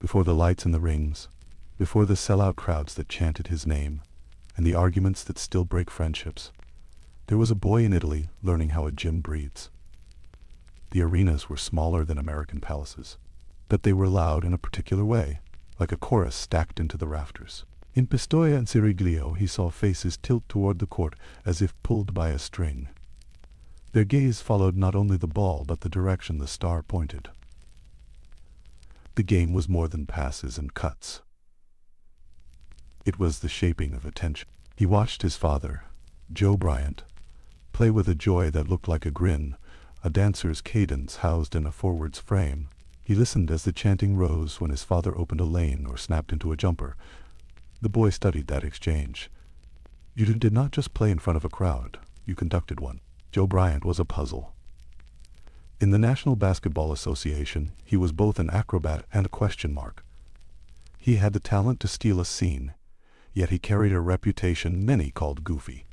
Before the lights and the rings, before the sellout crowds that chanted his name, and the arguments that still break friendships, there was a boy in Italy learning how a gym breathes. The arenas were smaller than American palaces, but they were loud in a particular way, like a chorus stacked into the rafters. In Pistoia and Siriglio he saw faces tilt toward the court as if pulled by a string. Their gaze followed not only the ball but the direction the star pointed. The game was more than passes and cuts. It was the shaping of attention. He watched his father, Joe Bryant, play with a joy that looked like a grin, a dancer's cadence housed in a forwards frame. He listened as the chanting rose when his father opened a lane or snapped into a jumper. The boy studied that exchange. You did not just play in front of a crowd, you conducted one. Joe Bryant was a puzzle. In the National Basketball Association, he was both an acrobat and a question mark. He had the talent to steal a scene, yet he carried a reputation many called goofy.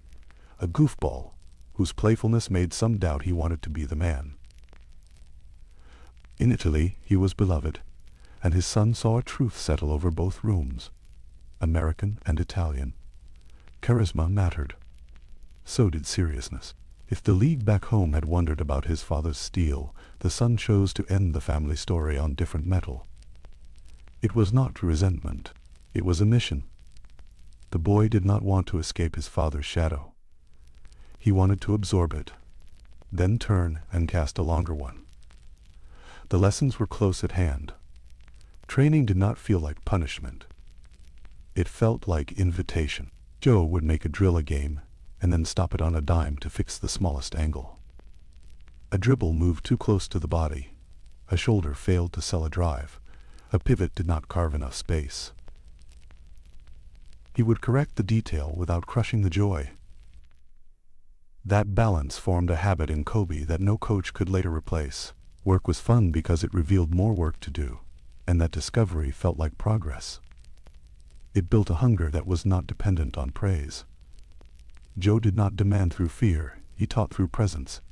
A goofball, whose playfulness made some doubt he wanted to be the man. In Italy, he was beloved, and his son saw a truth settle over both rooms, American and Italian. Charisma mattered. So did seriousness. If the league back home had wondered about his father's steal, the son chose to end the family story on different metal. It was not resentment. It was a mission. The boy did not want to escape his father's shadow. He wanted to absorb it, then turn and cast a longer one. The lessons were close at hand. Training did not feel like punishment. It felt like invitation. Joe would make a drill a game, and then stop it on a dime to fix the smallest angle. A dribble moved too close to the body. A shoulder failed to sell a drive. A pivot did not carve enough space. He would correct the detail without crushing the joy. That balance formed a habit in Kobe that no coach could later replace. Work was fun because it revealed more work to do, and that discovery felt like progress. It built a hunger that was not dependent on praise. Joe did not demand through fear, he taught through presence,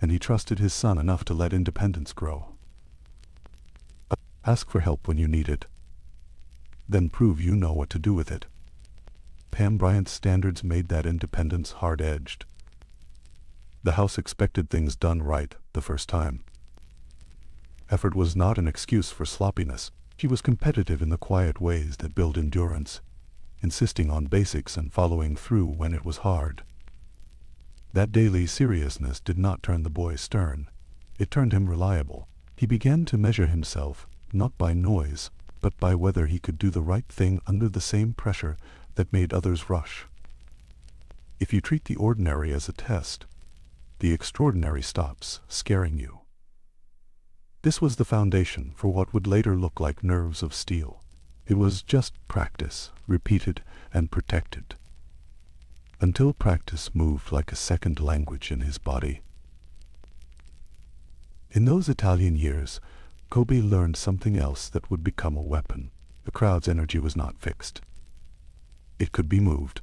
and he trusted his son enough to let independence grow. Ask for help when you need it. Then prove you know what to do with it. Pam Bryant's standards made that independence hard-edged. The house expected things done right the first time. Effort was not an excuse for sloppiness. She was competitive in the quiet ways that build endurance, insisting on basics and following through when it was hard. That daily seriousness did not turn the boy stern. It turned him reliable. He began to measure himself, not by noise, but by whether he could do the right thing under the same pressure that made others rush. If you treat the ordinary as a test, the extraordinary stops scaring you. This was the foundation for what would later look like nerves of steel. It was just practice, repeated and protected, until practice moved like a second language in his body. In those Italian years, Kobe learned something else that would become a weapon. The crowd's energy was not fixed. It could be moved,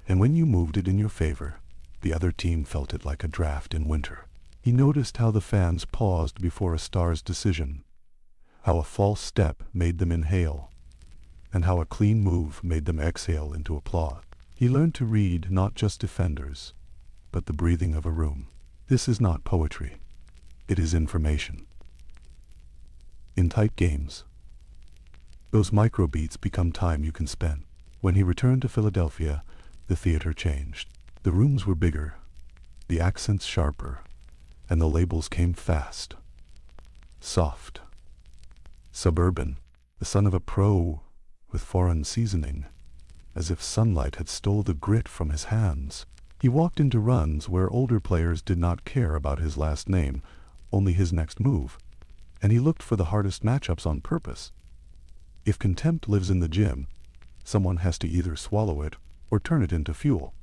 and when you moved it in your favor, the other team felt it like a draft in winter. He noticed how the fans paused before a star's decision, how a false step made them inhale, and how a clean move made them exhale into applause. He learned to read not just defenders, but the breathing of a room. This is not poetry. It is information. In tight games, those microbeats become time you can spend. When he returned to Philadelphia, the theater changed. The rooms were bigger, the accents sharper, and the labels came fast. Soft. Suburban. The son of a pro with foreign seasoning, as if sunlight had stole the grit from his hands. He walked into runs where older players did not care about his last name, only his next move, and he looked for the hardest matchups on purpose. If contempt lives in the gym, someone has to either swallow it or turn it into fuel.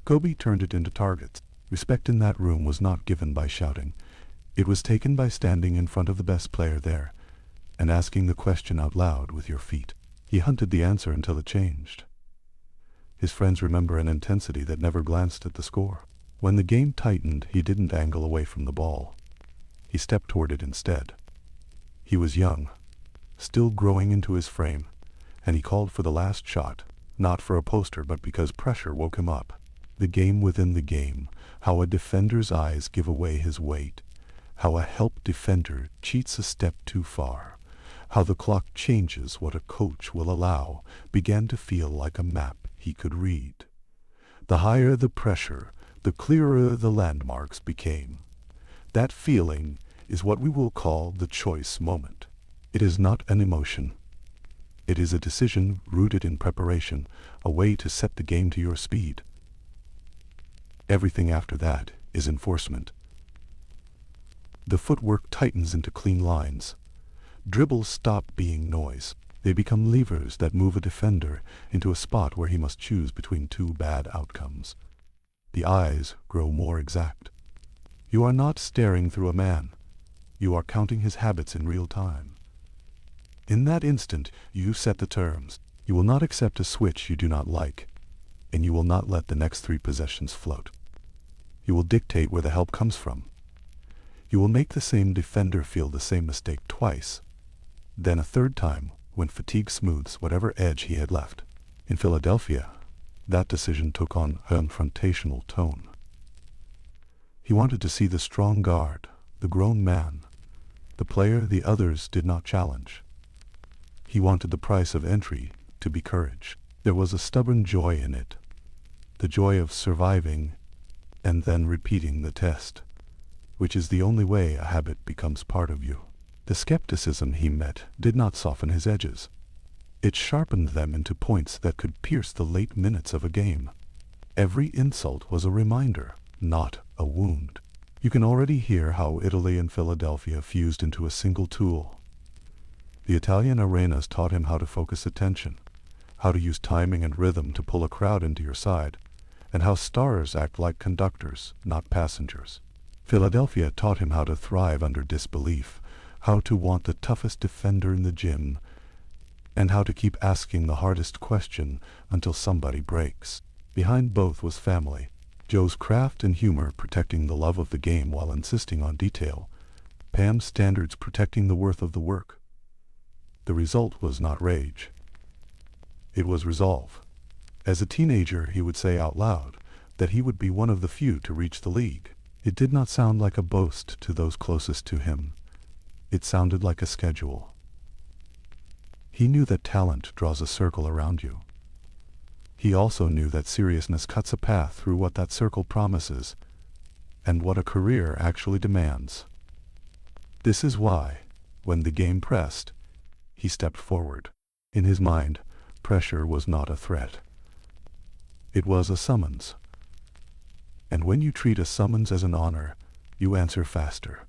Kobe turned it into targets. Respect in that room was not given by shouting. It was taken by standing in front of the best player there and asking the question out loud with your feet. He hunted the answer until it changed. His friends remember an intensity that never glanced at the score. When the game tightened, he didn't angle away from the ball. He stepped toward it instead. He was young, still growing into his frame, and he called for the last shot, not for a poster but because pressure woke him up. The game within the game, how a defender's eyes give away his weight, how a help defender cheats a step too far, how the clock changes what a coach will allow, began to feel like a map he could read. The higher the pressure, the clearer the landmarks became. That feeling is what we will call the choice moment. It is not an emotion. It is a decision rooted in preparation, a way to set the game to your speed. Everything after that is enforcement. The footwork tightens into clean lines. Dribbles stop being noise. They become levers that move a defender into a spot where he must choose between two bad outcomes. The eyes grow more exact. You are not staring through a man. You are counting his habits in real time. In that instant, you set the terms. You will not accept a switch you do not like, and you will not let the next 3 possessions float. You will dictate where the help comes from. You will make the same defender feel the same mistake twice, then a third time when fatigue smooths whatever edge he had left. In Philadelphia, that decision took on a confrontational tone. He wanted to see the strong guard, the grown man, the player the others did not challenge. He wanted the price of entry to be courage. There was a stubborn joy in it, the joy of surviving and then repeating the test, which is the only way a habit becomes part of you. The skepticism he met did not soften his edges. It sharpened them into points that could pierce the late minutes of a game. Every insult was a reminder, not a wound. You can already hear how Italy and Philadelphia fused into a single tool. The Italian arenas taught him how to focus attention, how to use timing and rhythm to pull a crowd into your side, and how stars act like conductors, not passengers. Philadelphia taught him how to thrive under disbelief, how to want the toughest defender in the gym, and how to keep asking the hardest question until somebody breaks. Behind both was family. Joe's craft and humor protecting the love of the game while insisting on detail. Pam's standards protecting the worth of the work. The result was not rage. It was resolve. As a teenager, he would say out loud that he would be one of the few to reach the league. It did not sound like a boast to those closest to him. It sounded like a schedule. He knew that talent draws a circle around you. He also knew that seriousness cuts a path through what that circle promises and what a career actually demands. This is why, when the game pressed, he stepped forward. In his mind, pressure was not a threat. It was a summons. And when you treat a summons as an honor, you answer faster.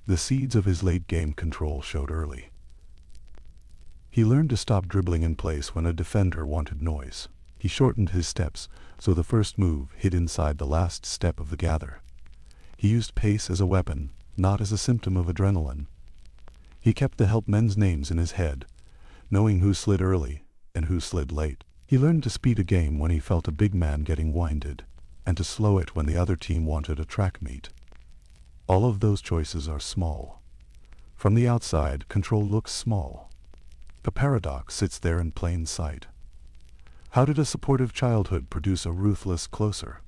The seeds of his late game control showed early. He learned to stop dribbling in place when a defender wanted noise. He shortened his steps, so the first move hid inside the last step of the gather. He used pace as a weapon, not as a symptom of adrenaline. He kept the help men's names in his head, knowing who slid early and who slid late. He learned to speed a game when he felt a big man getting winded, and to slow it when the other team wanted a track meet. All of those choices are small. From the outside, control looks small. A paradox sits there in plain sight. How did a supportive childhood produce a ruthless closer?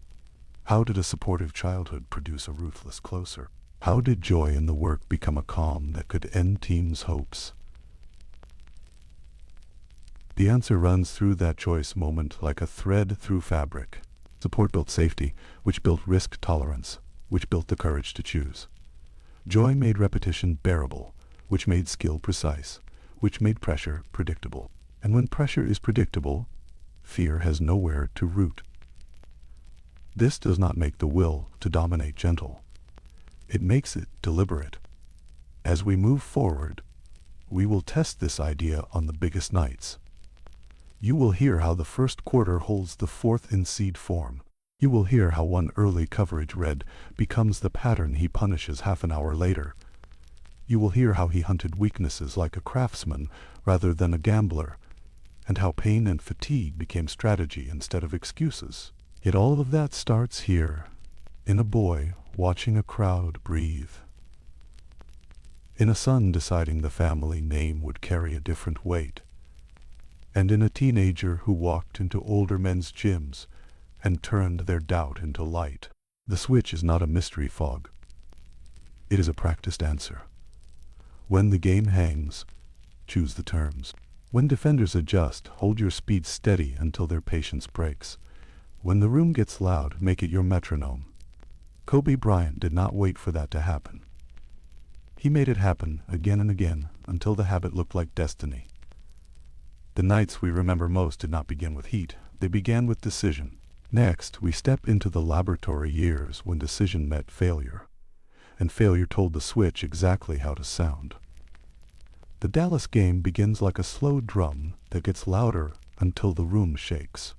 How did a supportive childhood produce a ruthless closer? How did joy in the work become a calm that could end teams' hopes? The answer runs through that choice moment like a thread through fabric. Support built safety, which built risk tolerance, which built the courage to choose. Joy made repetition bearable, which made skill precise, which made pressure predictable. And when pressure is predictable, fear has nowhere to root. This does not make the will to dominate gentle. It makes it deliberate. As we move forward, we will test this idea on the biggest nights. You will hear how the first quarter holds the fourth in seed form. You will hear how one early coverage read becomes the pattern he punishes half an hour later. You will hear how he hunted weaknesses like a craftsman rather than a gambler, and how pain and fatigue became strategy instead of excuses. Yet all of that starts here, in a boy watching a crowd breathe. in a son deciding the family name would carry a different weight, and in a teenager who walked into older men's gyms and turned their doubt into light. The switch is not a mystery fog. It is a practiced answer. When the game hangs, choose the terms. When defenders adjust, hold your speed steady until their patience breaks. When the room gets loud, make it your metronome. Kobe Bryant did not wait for that to happen. He made it happen again and again until the habit looked like destiny. The nights we remember most did not begin with heat. They began with decision. Next, we step into the laboratory years when decision met failure, and failure told the switch exactly how to sound. The Dallas game begins like a slow drum that gets louder until the room shakes.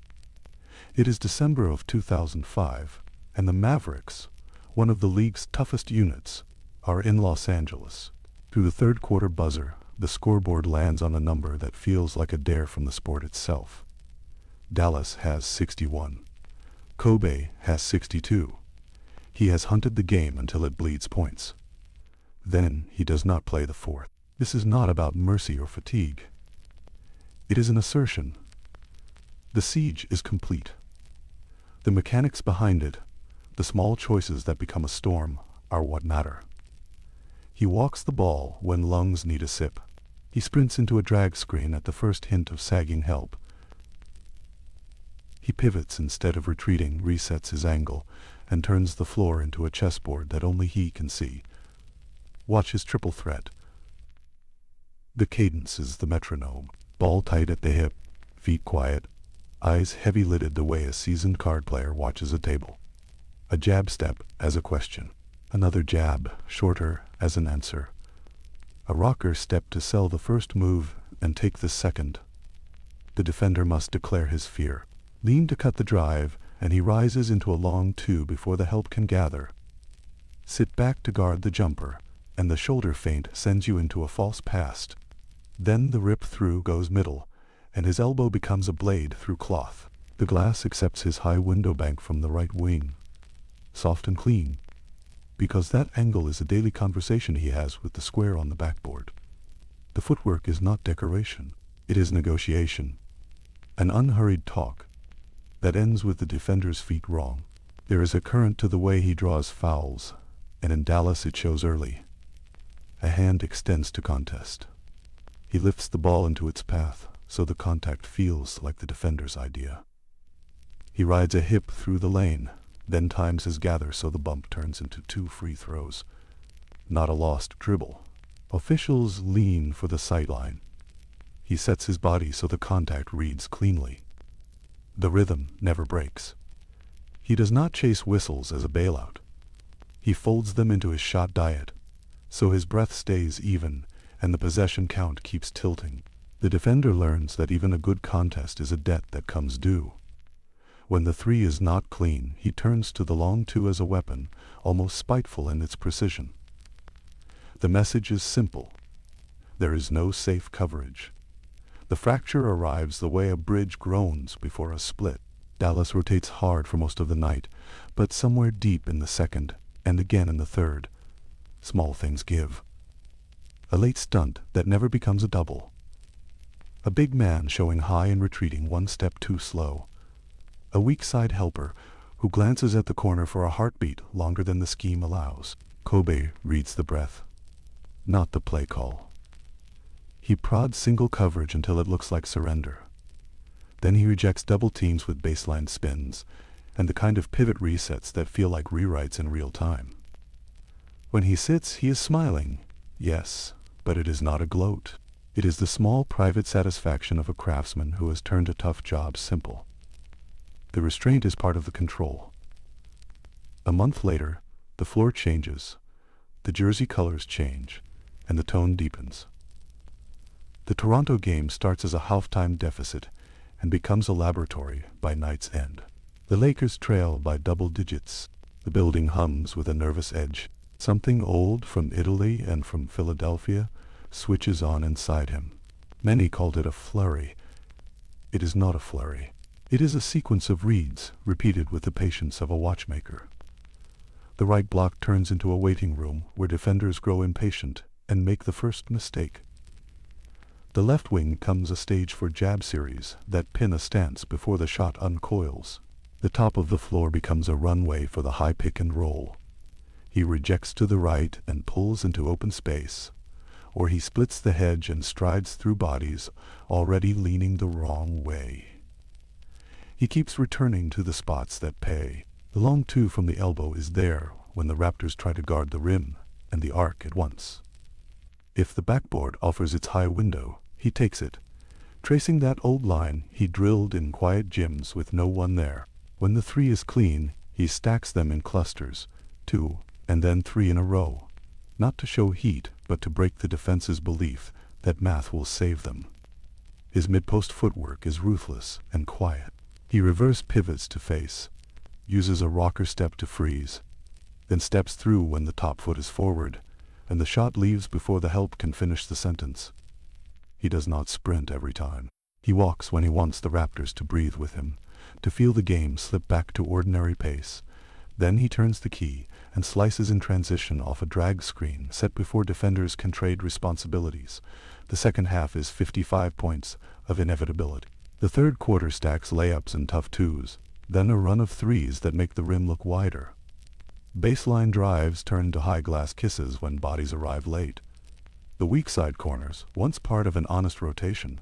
It is December of 2005, and the Mavericks, one of the league's toughest units, are in Los Angeles. Through the third quarter buzzer, the scoreboard lands on a number that feels like a dare from the sport itself. Dallas has 61. Kobe has 62. He has hunted the game until it bleeds points. Then he does not play the fourth. This is not about mercy or fatigue. It is an assertion. The siege is complete. The mechanics behind it, the small choices that become a storm, are what matter. He walks the ball when lungs need a sip. He sprints into a drag screen at the first hint of sagging help. He pivots instead of retreating, resets his angle, and turns the floor into a chessboard that only he can see. Watch his triple threat. The cadence is the metronome. Ball tight at the hip, feet quiet, eyes heavy-lidded the way a seasoned card player watches a table. A jab step as a question. Another jab, shorter, as an answer. A rocker step to sell the first move and take the second. The defender must declare his fear. Lean to cut the drive, and he rises into a long two before the help can gather. Sit back to guard the jumper, and the shoulder feint sends you into a false pass. Then the rip-through goes middle, and his elbow becomes a blade through cloth. The glass accepts his high window bank from the right wing. Soft and clean, because that angle is a daily conversation he has with the square on the backboard. The footwork is not decoration. It is negotiation. An unhurried talk that ends with the defender's feet wrong. There is a current to the way he draws fouls, and in Dallas it shows early. A hand extends to contest. He lifts the ball into its path, so the contact feels like the defender's idea. He rides a hip through the lane, then times his gather so the bump turns into 2 free throws. Not a lost dribble. Officials lean for the sideline. He sets his body so the contact reads cleanly. The rhythm never breaks. He does not chase whistles as a bailout. He folds them into his shot diet, so his breath stays even and the possession count keeps tilting. The defender learns that even a good contest is a debt that comes due. When the three is not clean, he turns to the long two as a weapon, almost spiteful in its precision. The message is simple. There is no safe coverage. The fracture arrives the way a bridge groans before a split. Dallas rotates hard for most of the night, but somewhere deep in the second, and again in the third, small things give. A late stunt that never becomes a double. A big man showing high and retreating 1 step too slow. A weak side helper who glances at the corner for a heartbeat longer than the scheme allows. Kobe reads the breath, not the play call. He prods single coverage until it looks like surrender. Then he rejects double teams with baseline spins and the kind of pivot resets that feel like rewrites in real time. When he sits, he is smiling, yes, but it is not a gloat. It is the small private satisfaction of a craftsman who has turned a tough job simple. The restraint is part of the control. A month later, the floor changes, the jersey colors change, and the tone deepens. The Toronto game starts as a halftime deficit and becomes a laboratory by night's end. The Lakers trail by double digits. The building hums with a nervous edge. Something old from Italy and from Philadelphia switches on inside him. Many called it a flurry. It is not a flurry. It is a sequence of reads, repeated with the patience of a watchmaker. The right block turns into a waiting room where defenders grow impatient and make the first mistake. The left wing becomes a stage for jab series that pin a stance before the shot uncoils. The top of the floor becomes a runway for the high pick and roll. He rejects to the right and pulls into open space, or he splits the hedge and strides through bodies already leaning the wrong way. He keeps returning to the spots that pay. The long two from the elbow is there when the Raptors try to guard the rim and the arc at once. If the backboard offers its high window, he takes it, tracing that old line he drilled in quiet gyms with no one there. When the three is clean, he stacks them in clusters, 2 and then 3 in a row, not to show heat, but to break the defense's belief that math will save them. His mid-post footwork is ruthless and quiet. He reverse pivots to face, uses a rocker step to freeze, then steps through when the top foot is forward, and the shot leaves before the help can finish the sentence. He does not sprint every time. He walks when he wants the Raptors to breathe with him, to feel the game slip back to ordinary pace. Then he turns the key and slices in transition off a drag screen set before defenders can trade responsibilities. The second half is 55 points of inevitability. The third quarter stacks layups and tough twos, then a run of threes that make the rim look wider. Baseline drives turn to high glass kisses when bodies arrive late. The weak side corners, once part of an honest rotation,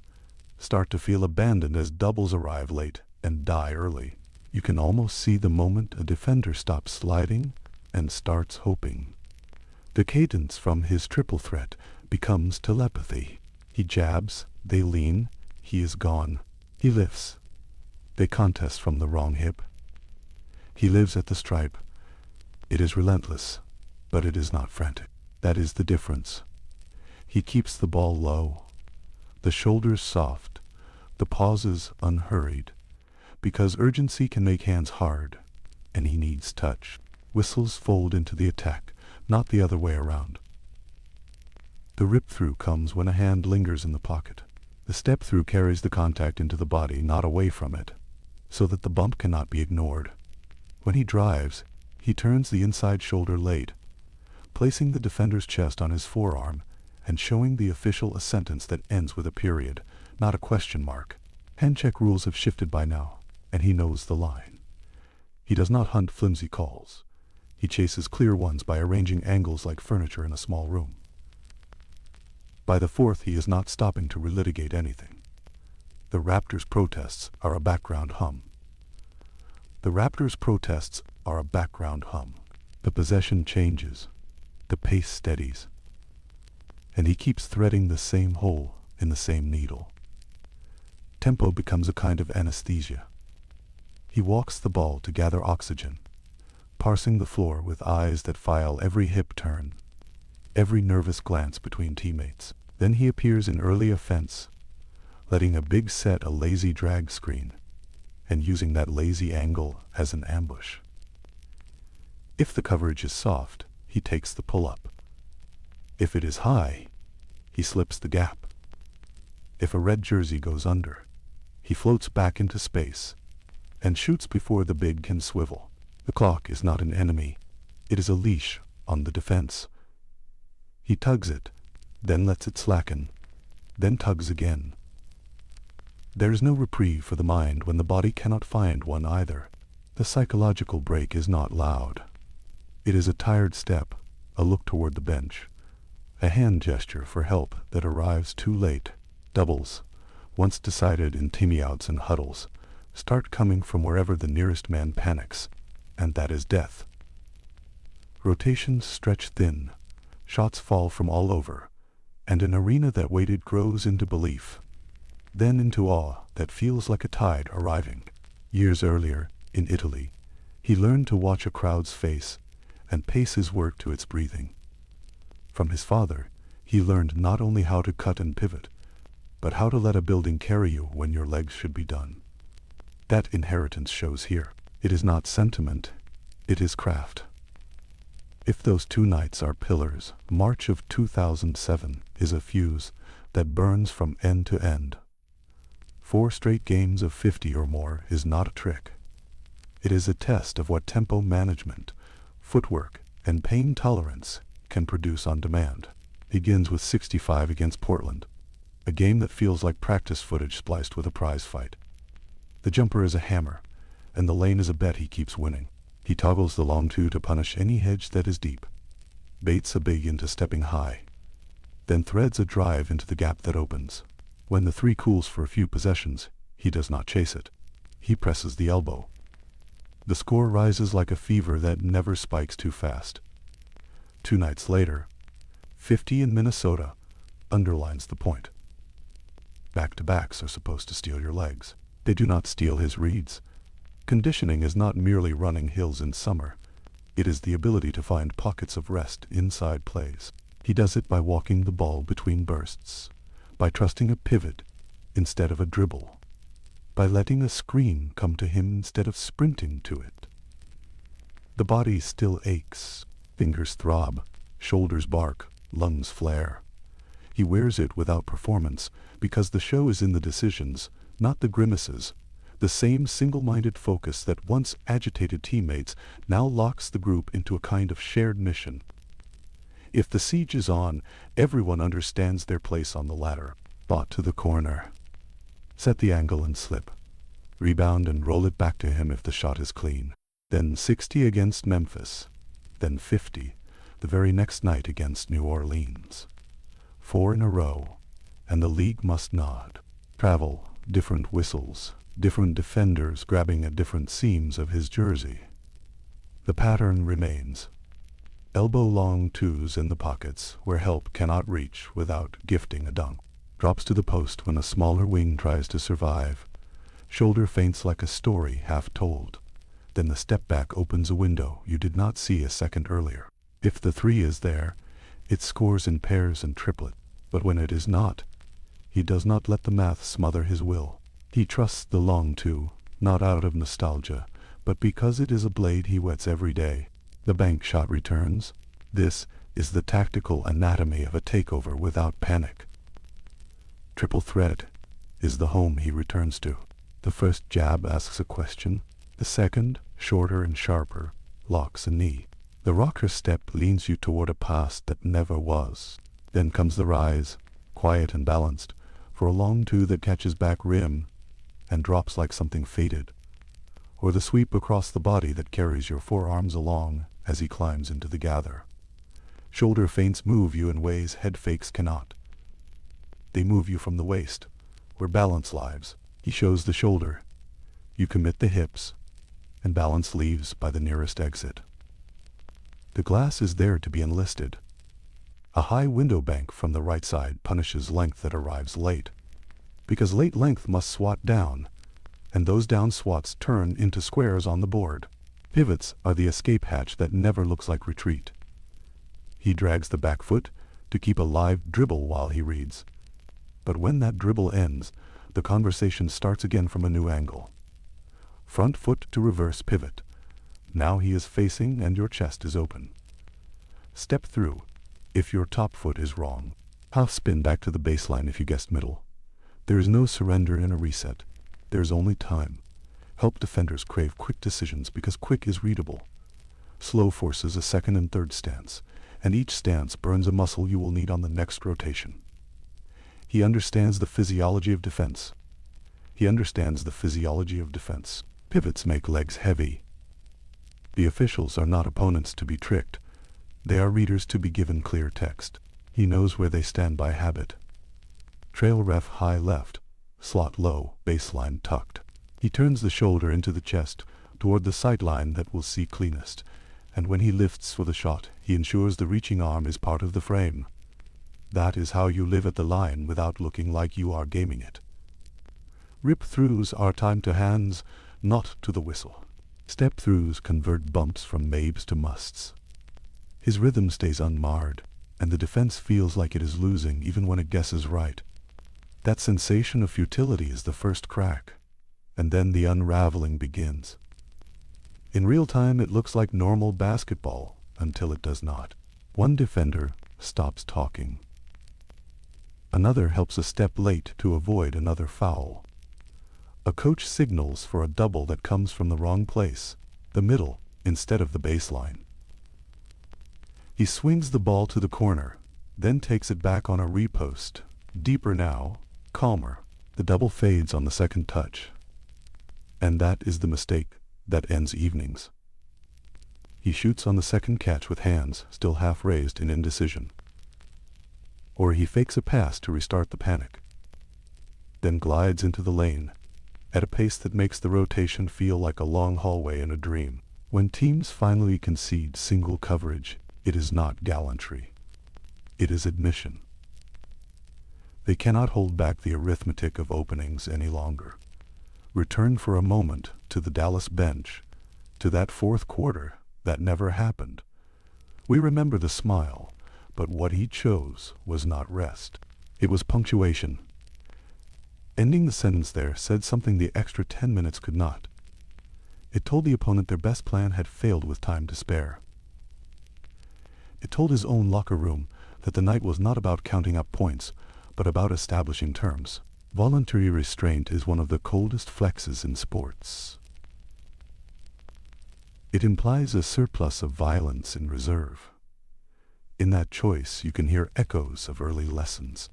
start to feel abandoned as doubles arrive late and die early. You can almost see the moment a defender stops sliding and starts hoping. The cadence from his triple threat becomes telepathy. He jabs, they lean, he is gone. He lifts. They contest from the wrong hip. He lives at the stripe. It is relentless, but it is not frantic. That is the difference. He keeps the ball low, the shoulders soft, the pauses unhurried, because urgency can make hands hard, and he needs touch. Whistles fold into the attack, not the other way around. The rip-through comes when a hand lingers in the pocket. The step-through carries the contact into the body, not away from it, so that the bump cannot be ignored. When he drives, he turns the inside shoulder late, placing the defender's chest on his forearm and showing the official a sentence that ends with a period, not a question mark. Hand-check rules have shifted by now, and he knows the line. He does not hunt flimsy calls. He chases clear ones by arranging angles like furniture in a small room. By the fourth, he is not stopping to relitigate anything. The Raptors' protests are a background hum. The Raptors' protests are a background hum. The possession changes. The pace steadies. And he keeps threading the same hole in the same needle. Tempo becomes a kind of anesthesia. He walks the ball to gather oxygen, parsing the floor with eyes that file every hip turn, every nervous glance between teammates. Then he appears in early offense, letting a big set a lazy drag screen, and using that lazy angle as an ambush. If the coverage is soft, he takes the pull-up. If it is high, he slips the gap. If a red jersey goes under, he floats back into space and shoots before the big can swivel. The clock is not an enemy. It is a leash on the defense. He tugs it, then lets it slacken, then tugs again. There is no reprieve for the mind when the body cannot find one either. The psychological break is not loud. It is a tired step, a look toward the bench, a hand gesture for help that arrives too late. Doubles, once decided in teamouts and huddles, start coming from wherever the nearest man panics, and that is death. Rotations stretch thin, shots fall from all over, and an arena that waited grows into belief, then into awe that feels like a tide arriving. Years earlier, in Italy, he learned to watch a crowd's face and pace his work to its breathing. From his father, he learned not only how to cut and pivot, but how to let a building carry you when your legs should be done. That inheritance shows here. It is not sentiment, it is craft. If those 2 nights are pillars, March of 2007 is a fuse that burns from end to end. 4 straight games of 50 or more is not a trick. It is a test of what tempo management, footwork, and pain tolerance can produce on demand. begins with 65 against Portland, a game that feels like practice footage spliced with a prize fight. The jumper is a hammer, and the lane is a bet he keeps winning. He toggles the long two to punish any hedge that is deep, baits a big into stepping high, then threads a drive into the gap that opens. When the three cools for a few possessions, he does not chase it. He presses the elbow. The score rises like a fever that never spikes too fast. 2 nights later, 50 in Minnesota underlines the point. Back-to-backs are supposed to steal your legs. They do not steal his reads. Conditioning is not merely running hills in summer. It is the ability to find pockets of rest inside plays. He does it by walking the ball between bursts, by trusting a pivot instead of a dribble, by letting a screen come to him instead of sprinting to it. The body still aches, fingers throb, shoulders bark, lungs flare. He wears it without performance because the show is in the decisions, not the grimaces. The same single-minded focus that once agitated teammates now locks the group into a kind of shared mission. If the siege is on, everyone understands their place on the ladder. Bot to the corner. Set the angle and slip. Rebound and roll it back to him if the shot is clean. Then 60 against Memphis. Then 50, the very next night against New Orleans. 4 in a row, and the league must nod. Travel, different whistles, different defenders grabbing at different seams of his jersey. The pattern remains. Elbow-long twos in the pockets where help cannot reach without gifting a dunk. Drops to the post when a smaller wing tries to survive. Shoulder feints like a story half told. Then the step back opens a window you did not see a second earlier. If the three is there, it scores in pairs and triplet. But when it is not, he does not let the math smother his will. He trusts the long two, not out of nostalgia, but because it is a blade he wets every day. The bank shot returns. This is the tactical anatomy of a takeover without panic. Triple threat is the home he returns to. The first jab asks a question. The second, shorter and sharper, locks a knee. The rocker step leans you toward a past that never was. Then comes the rise, quiet and balanced, for a long two that catches back rim and drops like something fated, or the sweep across the body that carries your forearms along as he climbs into the gather. Shoulder feints move you in ways head fakes cannot. They move you from the waist, where balance lives. He shows the shoulder. You commit the hips, and balance leaves by the nearest exit. The glass is there to be enlisted. A high window bank from the right side punishes length that arrives late, because late length must swat down, and those down swats turn into squares on the board. Pivots are the escape hatch that never looks like retreat. He drags the back foot to keep a live dribble while he reads. But when that dribble ends, the conversation starts again from a new angle. Front foot to reverse pivot. Now he is facing and your chest is open. Step through if your top foot is wrong. Half spin back to the baseline if you guessed middle. There is no surrender in a reset. There is only time. Help defenders crave quick decisions because quick is readable. Slow forces a second and third stance, and each stance burns a muscle you will need on the next rotation. He understands the physiology of defense. Pivots make legs heavy. The officials are not opponents to be tricked. They are readers to be given clear text. He knows where they stand by habit. Trail ref high left, slot low, baseline tucked. He turns the shoulder into the chest toward the sightline that will see cleanest, and when he lifts for the shot, he ensures the reaching arm is part of the frame. That is how you live at the line without looking like you are gaming it. Rip-throughs are timed to hands, not to the whistle. Step-throughs convert bumps from maybes to musts. His rhythm stays unmarred, and the defense feels like it is losing even when it guesses right. That sensation of futility is the first crack, and then the unraveling begins. In real time it looks like normal basketball until it does not. One defender stops talking. Another helps a step late to avoid another foul. A coach signals for a double that comes from the wrong place, the middle, instead of the baseline. He swings the ball to the corner, then takes it back on a repost. Deeper now, calmer. The double fades on the second touch. And that is the mistake that ends evenings. He shoots on the second catch with hands still half raised in indecision. Or he fakes a pass to restart the panic, then glides into the lane at a pace that makes the rotation feel like a long hallway in a dream. When teams finally concede single coverage, it is not gallantry. It is admission. They cannot hold back the arithmetic of openings any longer. Return for a moment to the Dallas bench, to that fourth quarter that never happened. We remember the smile, but what he chose was not rest. It was punctuation. Ending the sentence there said something the extra 10 minutes could not. It told the opponent their best plan had failed with time to spare. It told his own locker room that the night was not about counting up points, but about establishing terms. Voluntary restraint is one of the coldest flexes in sports. It implies a surplus of violence in reserve. In that choice, you can hear echoes of early lessons.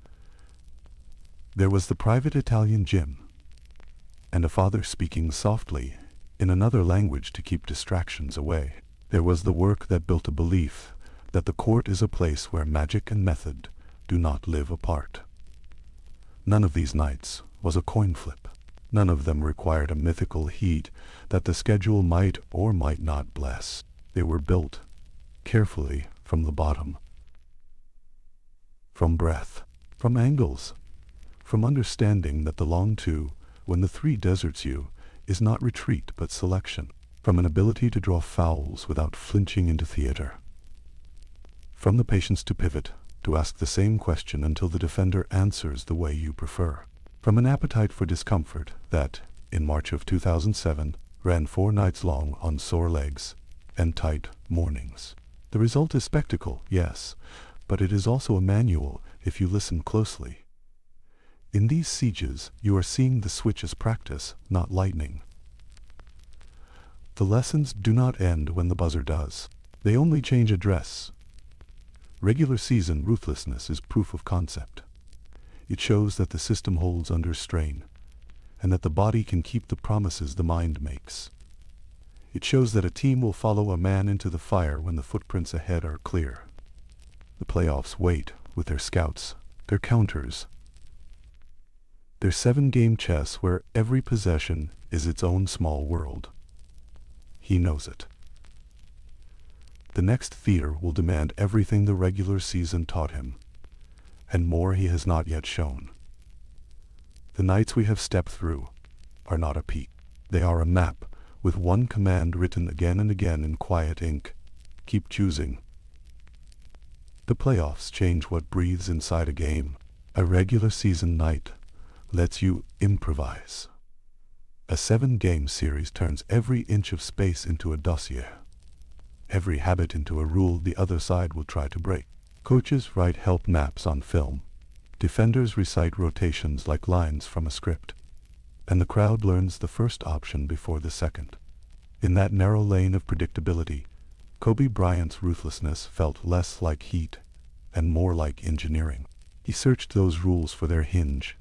There was the private Italian gym, and a father speaking softly in another language to keep distractions away. There was the work that built a belief that the court is a place where magic and method do not live apart. None of these nights was a coin flip. None of them required a mythical heat that the schedule might or might not bless. They were built carefully from the bottom. From breath, from angles, from understanding that the long two, when the three deserts you, is not retreat but selection. From an ability to draw fouls without flinching into theater. From the patience to pivot, to ask the same question until the defender answers the way you prefer. From an appetite for discomfort that, in March of 2007, ran 4 nights long on sore legs and tight mornings. The result is spectacle, yes, but it is also a manual if you listen closely. In these sieges, you are seeing the switch as practice, not lightning. The lessons do not end when the buzzer does. They only change address. Regular season ruthlessness is proof of concept. It shows that the system holds under strain, and that the body can keep the promises the mind makes. It shows that a team will follow a man into the fire when the footprints ahead are clear. The playoffs wait with their scouts, their counters, their 7-game chess where every possession is its own small world. He knows it. The next theater will demand everything the regular season taught him, and more he has not yet shown. The nights we have stepped through are not a peak. They are a map with one command written again and again in quiet ink. Keep choosing. The playoffs change what breathes inside a game. A regular season night lets you improvise. A 7-game series turns every inch of space into a dossier. Every habit into a rule the other side will try to break. Coaches write help maps on film. Defenders recite rotations like lines from a script. And the crowd learns the first option before the second. In that narrow lane of predictability, Kobe Bryant's ruthlessness felt less like heat and more like engineering. He searched those rules for their hinge,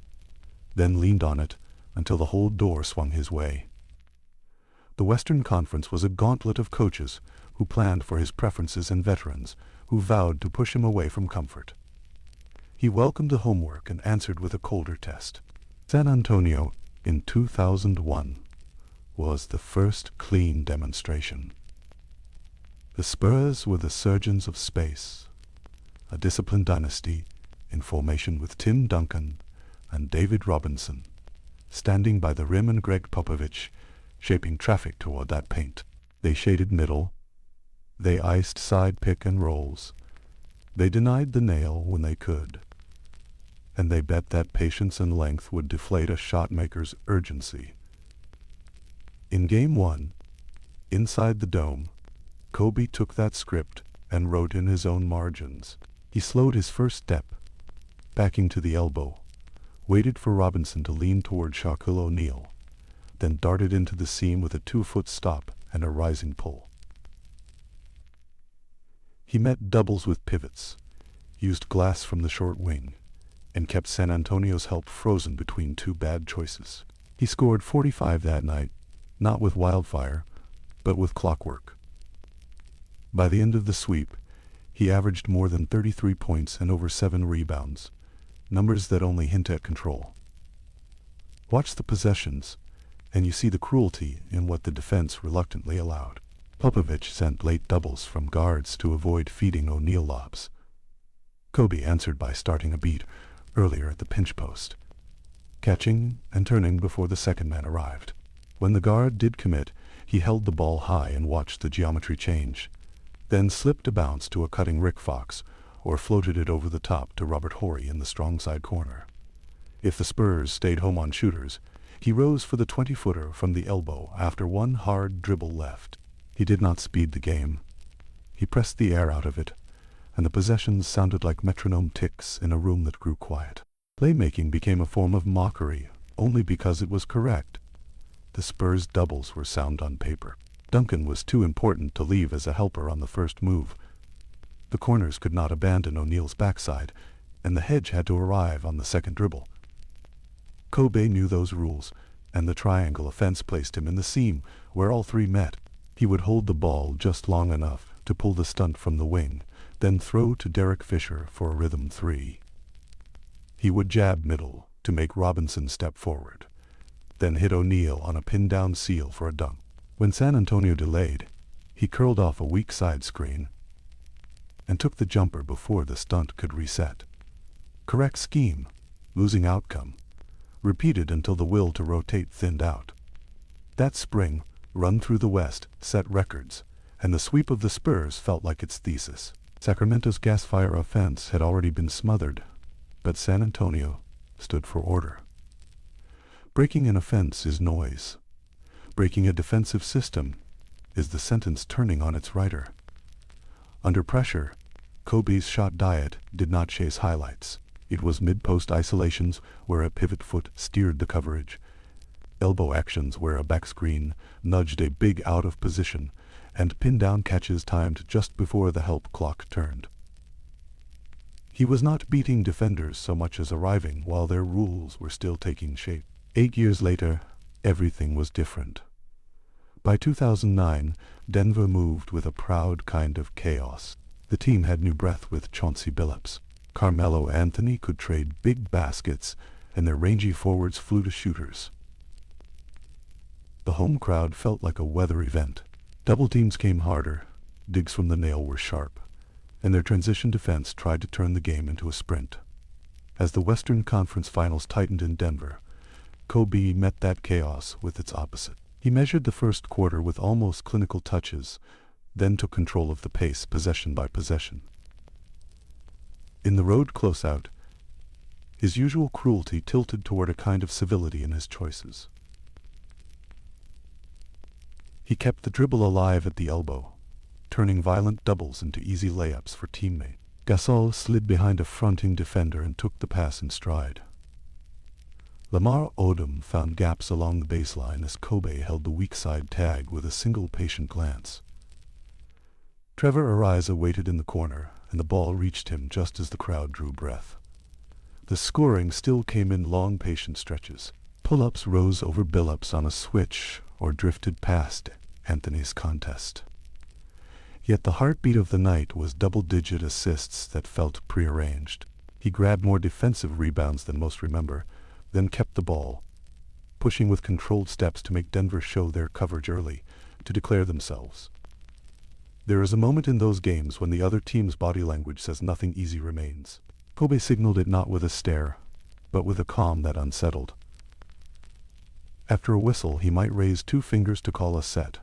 then leaned on it until the whole door swung his way. The Western Conference was a gauntlet of coaches who planned for his preferences and veterans who vowed to push him away from comfort. He welcomed the homework and answered with a colder test. San Antonio in 2001 was the first clean demonstration. The Spurs were the surgeons of space, a disciplined dynasty in formation with Tim Duncan and David Robinson, standing by the rim, and Greg Popovich shaping traffic toward that paint. They shaded middle. They iced side pick and rolls. They denied the nail when they could. And they bet that patience and length would deflate a shotmaker's urgency. In Game 1, inside the dome, Kobe took that script and wrote in his own margins. He slowed his first step, backing to the elbow, waited for Robinson to lean toward Shaquille O'Neal, then darted into the seam with a 2-foot stop and a rising pull. He met doubles with pivots. used glass from the short wing, and kept San Antonio's help frozen between two bad choices. He scored 45 that night, not with wildfire, but with clockwork. By the end of the sweep, he averaged more than 33 points and over 7 rebounds, numbers that only hint at control. Watch the possessions, and you see the cruelty in what the defense reluctantly allowed. Popovich sent late doubles from guards to avoid feeding O'Neal lobs. Kobe answered by starting a beat earlier at the pinch post, catching and turning before the second man arrived. When the guard did commit, he held the ball high and watched the geometry change, then slipped a bounce to a cutting Rick Fox, or floated it over the top to Robert Horry in the strong side corner. If the Spurs stayed home on shooters, he rose for the 20-footer from the elbow after one hard dribble left. He did not speed the game. He pressed the air out of it, and the possessions sounded like metronome ticks in a room that grew quiet. Playmaking became a form of mockery only because it was correct. The Spurs' doubles were sound on paper. Duncan was too important to leave as a helper on the first move. The corners could not abandon O'Neal's backside, and the hedge had to arrive on the second dribble. Kobe knew those rules, and the triangle offense placed him in the seam, where all three met. He would hold the ball just long enough to pull the stunt from the wing, then throw to Derek Fisher for a rhythm three. He would jab middle to make Robinson step forward, then hit O'Neal on a pin-down seal for a dunk. When San Antonio delayed, he curled off a weak side screen and took the jumper before the stunt could reset. Correct scheme, losing outcome, repeated until the will to rotate thinned out. That spring, run through the West, set records, and the sweep of the Spurs felt like its thesis. Sacramento's gas-fire offense had already been smothered, but San Antonio stood for order. Breaking an offense is noise. Breaking a defensive system is the sentence turning on its writer. Under pressure, Kobe's shot diet did not chase highlights. It was mid-post isolations where a pivot foot steered the coverage, elbow actions where a back screen nudged a big out of position, and pin-down catches timed just before the help clock turned. He was not beating defenders so much as arriving while their rules were still taking shape. 8 years later, everything was different. By 2009, Denver moved with a proud kind of chaos. The team had new breath with Chauncey Billups. Carmelo Anthony could trade big baskets, and their rangy forwards flew to shooters. The home crowd felt like a weather event. Double teams came harder, digs from the nail were sharp, and their transition defense tried to turn the game into a sprint. As the Western Conference Finals tightened in Denver, Kobe met that chaos with its opposite. He measured the first quarter with almost clinical touches, then took control of the pace possession by possession. In the road closeout, his usual cruelty tilted toward a kind of civility in his choices. He kept the dribble alive at the elbow, turning violent doubles into easy layups for teammates. Gasol slid behind a fronting defender and took the pass in stride. Lamar Odom found gaps along the baseline as Kobe held the weak side tag with a single patient glance. Trevor Ariza waited in the corner, and the ball reached him just as the crowd drew breath. The scoring still came in long, patient stretches. Pull-ups rose over Billups on a switch or drifted past Anthony's contest. Yet the heartbeat of the night was double-digit assists that felt prearranged. He grabbed more defensive rebounds than most remember, then kept the ball, pushing with controlled steps to make Denver show their coverage early, to declare themselves. There is a moment in those games when the other team's body language says nothing easy remains. Kobe signaled it not with a stare, but with a calm that unsettled. After a whistle, he might raise 2 fingers to call a set,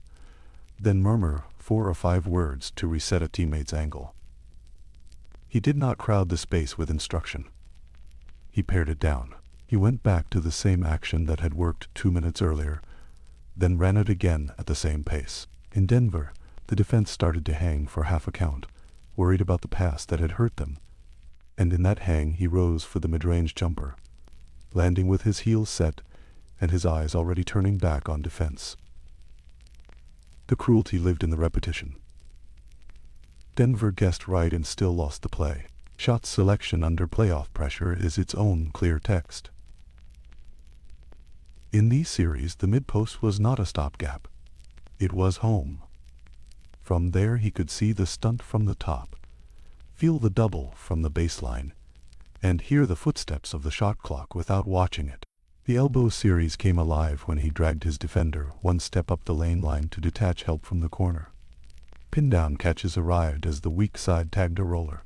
then murmur 4 or 5 words to reset a teammate's angle. He did not crowd the space with instruction. He pared it down. He went back to the same action that had worked 2 minutes earlier, then ran it again at the same pace. In Denver, the defense started to hang for half a count, worried about the pass that had hurt them, and in that hang he rose for the mid-range jumper, landing with his heels set and his eyes already turning back on defense. The cruelty lived in the repetition. Denver guessed right and still lost the play. Shot selection under playoff pressure is its own clear text. In these series, the mid-post was not a stopgap. It was home. From there he could see the stunt from the top, feel the double from the baseline, and hear the footsteps of the shot clock without watching it. The elbow series came alive when he dragged his defender one step up the lane line to detach help from the corner. Pin-down catches arrived as the weak side tagged a roller,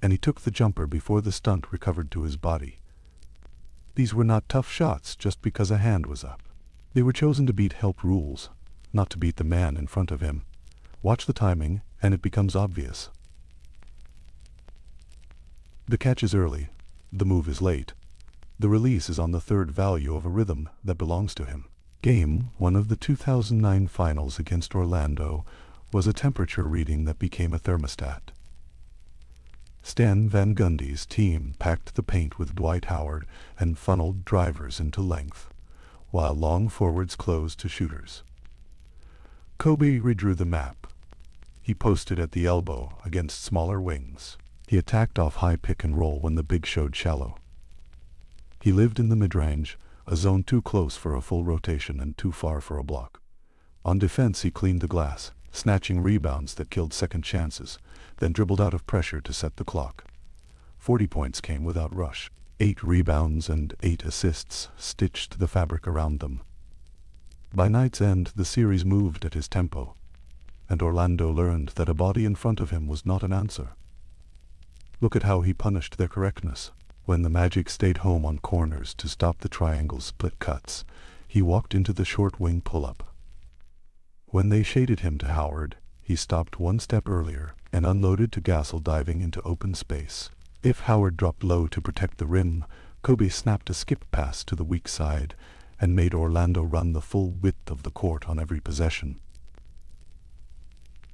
and he took the jumper before the stunt recovered to his body. These were not tough shots just because a hand was up. They were chosen to beat help rules, not to beat the man in front of him. Watch the timing, and it becomes obvious. The catch is early, the move is late. The release is on the third value of a rhythm that belongs to him. Game 1 of the 2009 finals against Orlando was a temperature reading that became a thermostat. Stan Van Gundy's team packed the paint with Dwight Howard and funneled drivers into length, while long forwards closed to shooters. Kobe redrew the map. He posted at the elbow against smaller wings. He attacked off high pick and roll when the big showed shallow. He lived in the mid-range, a zone too close for a full rotation and too far for a block. On defense, he cleaned the glass, snatching rebounds that killed second chances, then dribbled out of pressure to set the clock. 40 points came without rush. 8 rebounds and 8 assists stitched the fabric around them. By night's end, the series moved at his tempo, and Orlando learned that a body in front of him was not an answer. Look at how he punished their correctness. When the Magic stayed home on corners to stop the triangle's split cuts, he walked into the short wing pull-up. When they shaded him to Howard, he stopped one step earlier and unloaded to Gasol diving into open space. If Howard dropped low to protect the rim, Kobe snapped a skip pass to the weak side and made Orlando run the full width of the court on every possession.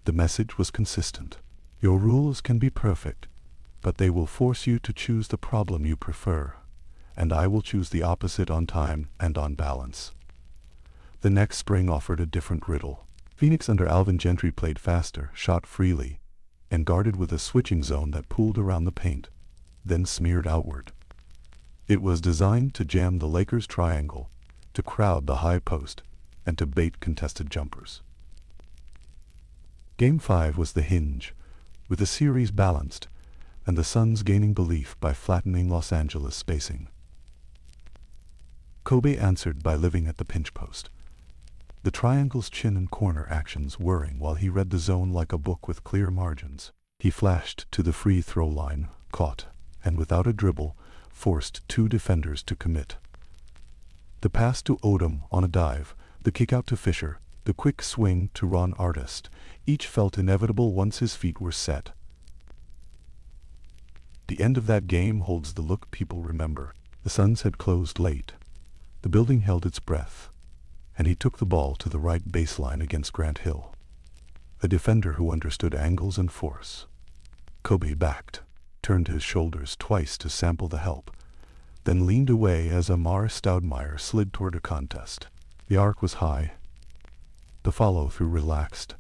The message was consistent. Your rules can be perfect, but they will force you to choose the problem you prefer, and I will choose the opposite on time and on balance. The next spring offered a different riddle. Phoenix under Alvin Gentry played faster, shot freely, and guarded with a switching zone that pooled around the paint, then smeared outward. It was designed to jam the Lakers' triangle, to crowd the high post, and to bait contested jumpers. Game 5 was the hinge, with the series balanced, and the Suns gaining belief by flattening Los Angeles spacing. Kobe answered by living at the pinch post, the triangle's chin and corner actions whirring while he read the zone like a book with clear margins. He flashed to the free throw line, caught, and without a dribble, forced 2 defenders to commit. The pass to Odom on a dive, the kick out to Fisher, the quick swing to Ron Artest, each felt inevitable once his feet were set. The end of that game holds the look people remember. The Suns had closed late. The building held its breath, and he took the ball to the right baseline against Grant Hill, a defender who understood angles and force. Kobe backed, turned his shoulders twice to sample the help, then leaned away as Amar Stoudemire slid toward a contest. The arc was high, the follow-through relaxed,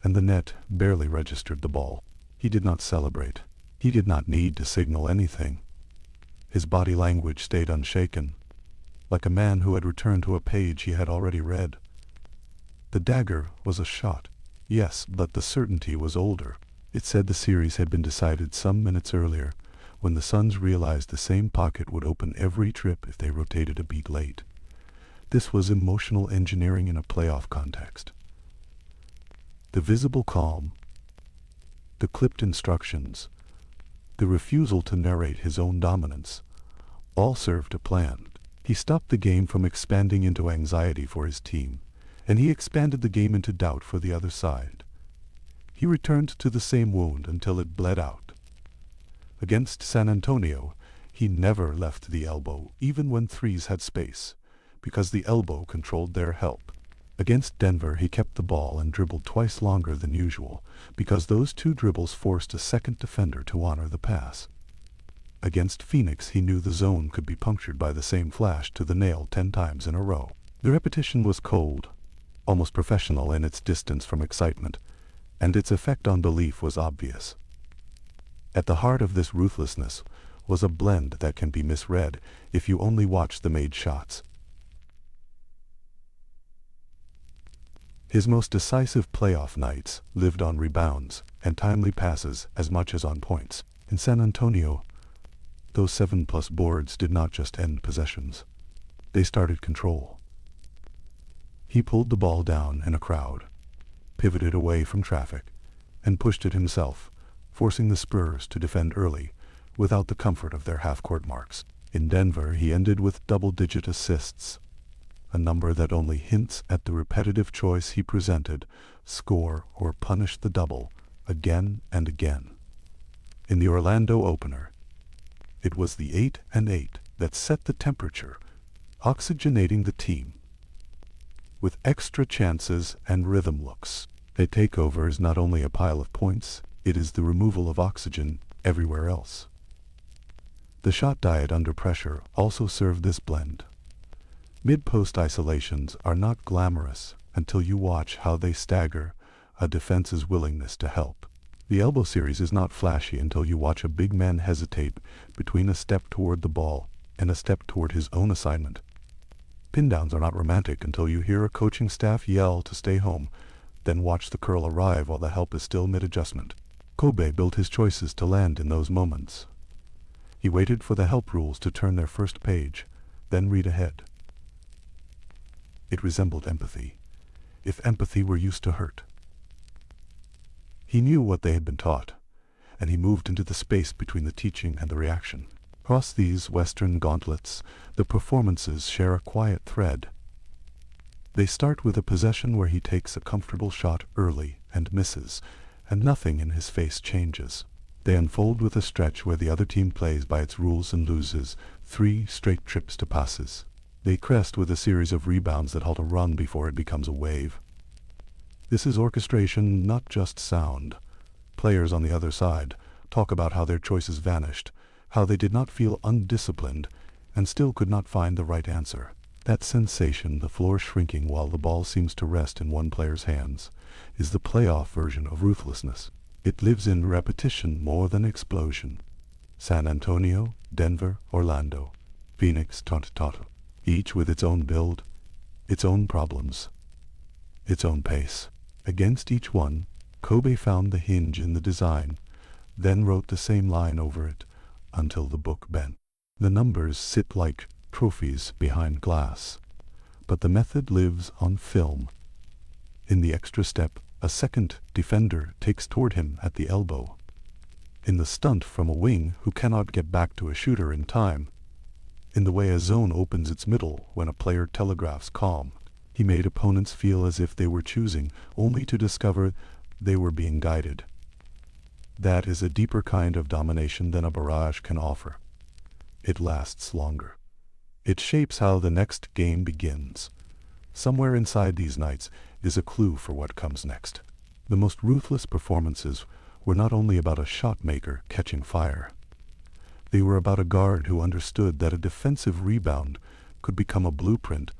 and the net barely registered the ball. He did not celebrate. He did not need to signal anything. His body language stayed unshaken, like a man who had returned to a page he had already read. The dagger was a shot, yes, but the certainty was older. It said the series had been decided some minutes earlier, when the Suns realized the same pocket would open every trip if they rotated a beat late. This was emotional engineering in a playoff context. The visible calm, the clipped instructions, the refusal to narrate his own dominance, all served a plan. He stopped the game from expanding into anxiety for his team, and he expanded the game into doubt for the other side. He returned to the same wound until it bled out. Against San Antonio, he never left the elbow, even when threes had space, because the elbow controlled their help. Against Denver, he kept the ball and dribbled twice longer than usual, because those 2 dribbles forced a second defender to honor the pass. Against Phoenix, he knew the zone could be punctured by the same flash to the nail 10 times in a row. The repetition was cold, almost professional in its distance from excitement, and its effect on belief was obvious. At the heart of this ruthlessness was a blend that can be misread if you only watch the made shots. His most decisive playoff nights lived on rebounds and timely passes as much as on points. In San Antonio, those 7+ boards did not just end possessions. They started control. He pulled the ball down in a crowd, pivoted away from traffic, and pushed it himself, forcing the Spurs to defend early without the comfort of their half-court marks. In Denver, he ended with double-digit assists, a number that only hints at the repetitive choice he presented: score or punish the double, again and again. In the Orlando opener, it was the 8-and-8 that set the temperature, oxygenating the team with extra chances and rhythm looks. A takeover is not only a pile of points, it is the removal of oxygen everywhere else. The shot diet under pressure also served this blend. Mid-post isolations are not glamorous until you watch how they stagger a defense's willingness to help. The elbow series is not flashy until you watch a big man hesitate between a step toward the ball and a step toward his own assignment. Pin-downs are not romantic until you hear a coaching staff yell to stay home, then watch the curl arrive while the help is still mid-adjustment. Kobe built his choices to land in those moments. He waited for the help rules to turn their first page, then read ahead. It resembled empathy, if empathy were used to hurt. He knew what they had been taught, and he moved into the space between the teaching and the reaction. Across these Western gauntlets, the performances share a quiet thread. They start with a possession where he takes a comfortable shot early and misses, and nothing in his face changes. They unfold with a stretch where the other team plays by its rules and loses 3 straight trips to passes. They crest with a series of rebounds that halt a run before it becomes a wave. This is orchestration, not just sound. Players on the other side talk about how their choices vanished, how they did not feel undisciplined, and still could not find the right answer. That sensation, the floor shrinking while the ball seems to rest in one player's hands, is the playoff version of ruthlessness. It lives in repetition more than explosion. San Antonio, Denver, Orlando, Phoenix, Toronto, each with its own build, its own problems, its own pace. Against each one, Kobe found the hinge in the design, then wrote the same line over it until the book bent. The numbers sit like trophies behind glass, but the method lives on film. In the extra step, a second defender takes toward him at the elbow. In the stunt from a wing who cannot get back to a shooter in time. In the way a zone opens its middle when a player telegraphs calm. He made opponents feel as if they were choosing, only to discover they were being guided. That is a deeper kind of domination than a barrage can offer. It lasts longer. It shapes how the next game begins. Somewhere inside these nights is a clue for what comes next. The most ruthless performances were not only about a shot maker catching fire. They were about a guard who understood that a defensive rebound could become a blueprint,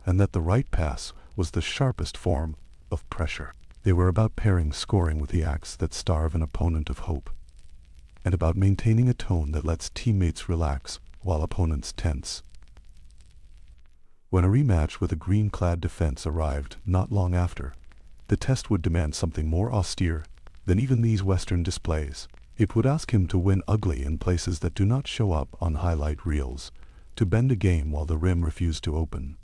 and that the right pass was the sharpest form of pressure. They were about pairing scoring with the acts that starve an opponent of hope, and about maintaining a tone that lets teammates relax while opponents tense. When a rematch with a green-clad defense arrived not long after, the test would demand something more austere than even these Western displays. It would ask him to win ugly in places that do not show up on highlight reels, to bend a game while the rim refused to open.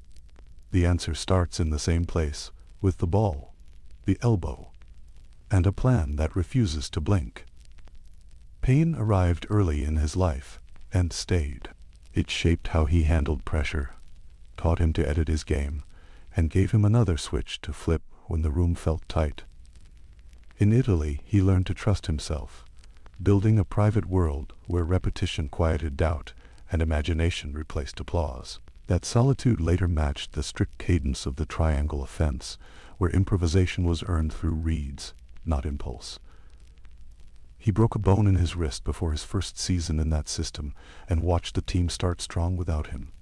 The answer starts in the same place, with the ball, the elbow, and a plan that refuses to blink. Pain arrived early in his life, and stayed. It shaped how he handled pressure, taught him to edit his game, and gave him another switch to flip when the room felt tight. In Italy, he learned to trust himself, building a private world where repetition quieted doubt and imagination replaced applause. That solitude later matched the strict cadence of the triangle offense, where improvisation was earned through reads, not impulse. He broke a bone in his wrist before his first season in that system and watched the team start strong without him,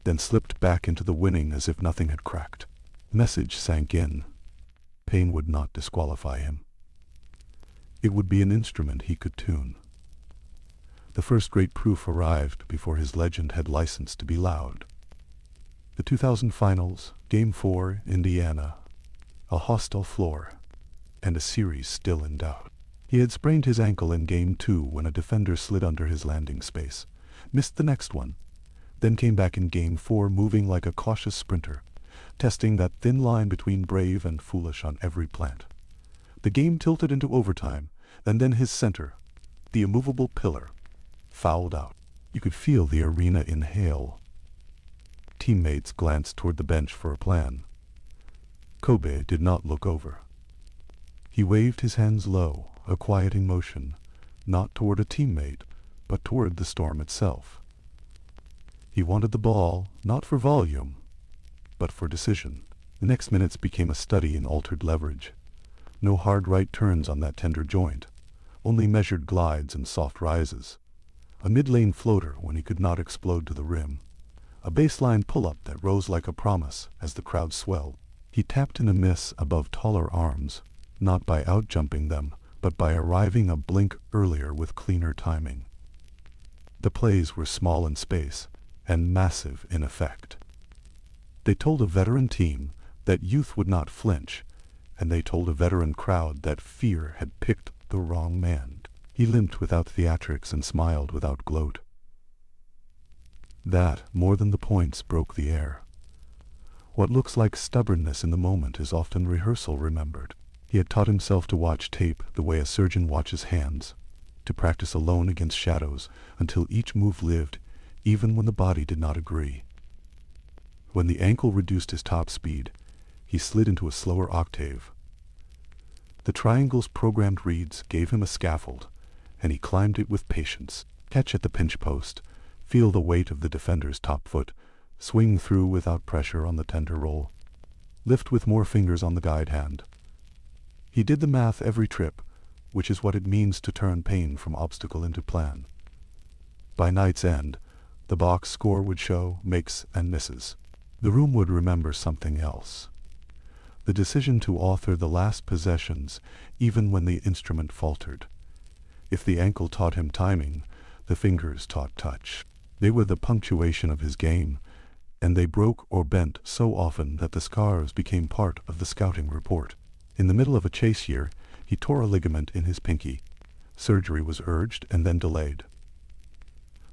then slipped back into the winning as if nothing had cracked. Message sank in. Pain would not disqualify him. It would be an instrument he could tune. The first great proof arrived before his legend had license to be loud. The 2000 finals, Game 4, Indiana. A hostile floor, and a series still in doubt. He had sprained his ankle in Game 2 when a defender slid under his landing space, missed the next one, then came back in Game 4 moving like a cautious sprinter, testing that thin line between brave and foolish on every plant. The game tilted into overtime, and then his center, the immovable pillar, fouled out. You could feel the arena inhale. Teammates glanced toward the bench for a plan. Kobe did not look over. He waved his hands low, a quieting motion, not toward a teammate, but toward the storm itself. He wanted the ball, not for volume, but for decision. The next minutes became a study in altered leverage. No hard right turns on that tender joint, only measured glides and soft rises. A mid-lane floater when he could not explode to the rim. A baseline pull-up that rose like a promise as the crowd swelled. He tapped in a miss above taller arms, not by out-jumping them, but by arriving a blink earlier with cleaner timing. The plays were small in space, and massive in effect. They told a veteran team that youth would not flinch, and they told a veteran crowd that fear had picked the wrong man. He limped without theatrics and smiled without gloat. That, more than the points, broke the air. What looks like stubbornness in the moment is often rehearsal remembered. He had taught himself to watch tape the way a surgeon watches hands, to practice alone against shadows until each move lived, even when the body did not agree. When the ankle reduced his top speed, he slid into a slower octave. The triangle's programmed reads gave him a scaffold, and he climbed it with patience. Catch at the pinch post, feel the weight of the defender's top foot, swing through without pressure on the tender roll, lift with more fingers on the guide hand. He did the math every trip, which is what it means to turn pain from obstacle into plan. By night's end, the box score would show makes and misses. The room would remember something else. The decision to author the last possessions, even when the instrument faltered. If the ankle taught him timing, the fingers taught touch. They were the punctuation of his game, and they broke or bent so often that the scars became part of the scouting report. In the middle of a chase year, he tore a ligament in his pinky. Surgery was urged and then delayed.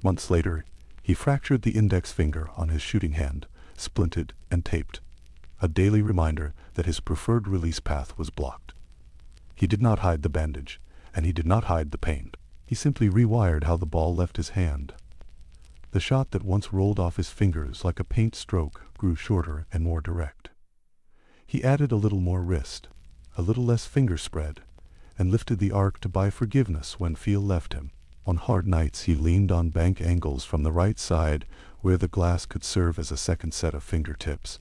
Months later, he fractured the index finger on his shooting hand, splinted and taped, a daily reminder that his preferred release path was blocked. He did not hide the bandage, and he did not hide the pain. He simply rewired how the ball left his hand. The shot that once rolled off his fingers like a paint stroke grew shorter and more direct. He added a little more wrist, a little less finger spread, and lifted the arc to buy forgiveness when feel left him. On hard nights he leaned on bank angles from the right side where the glass could serve as a second set of fingertips.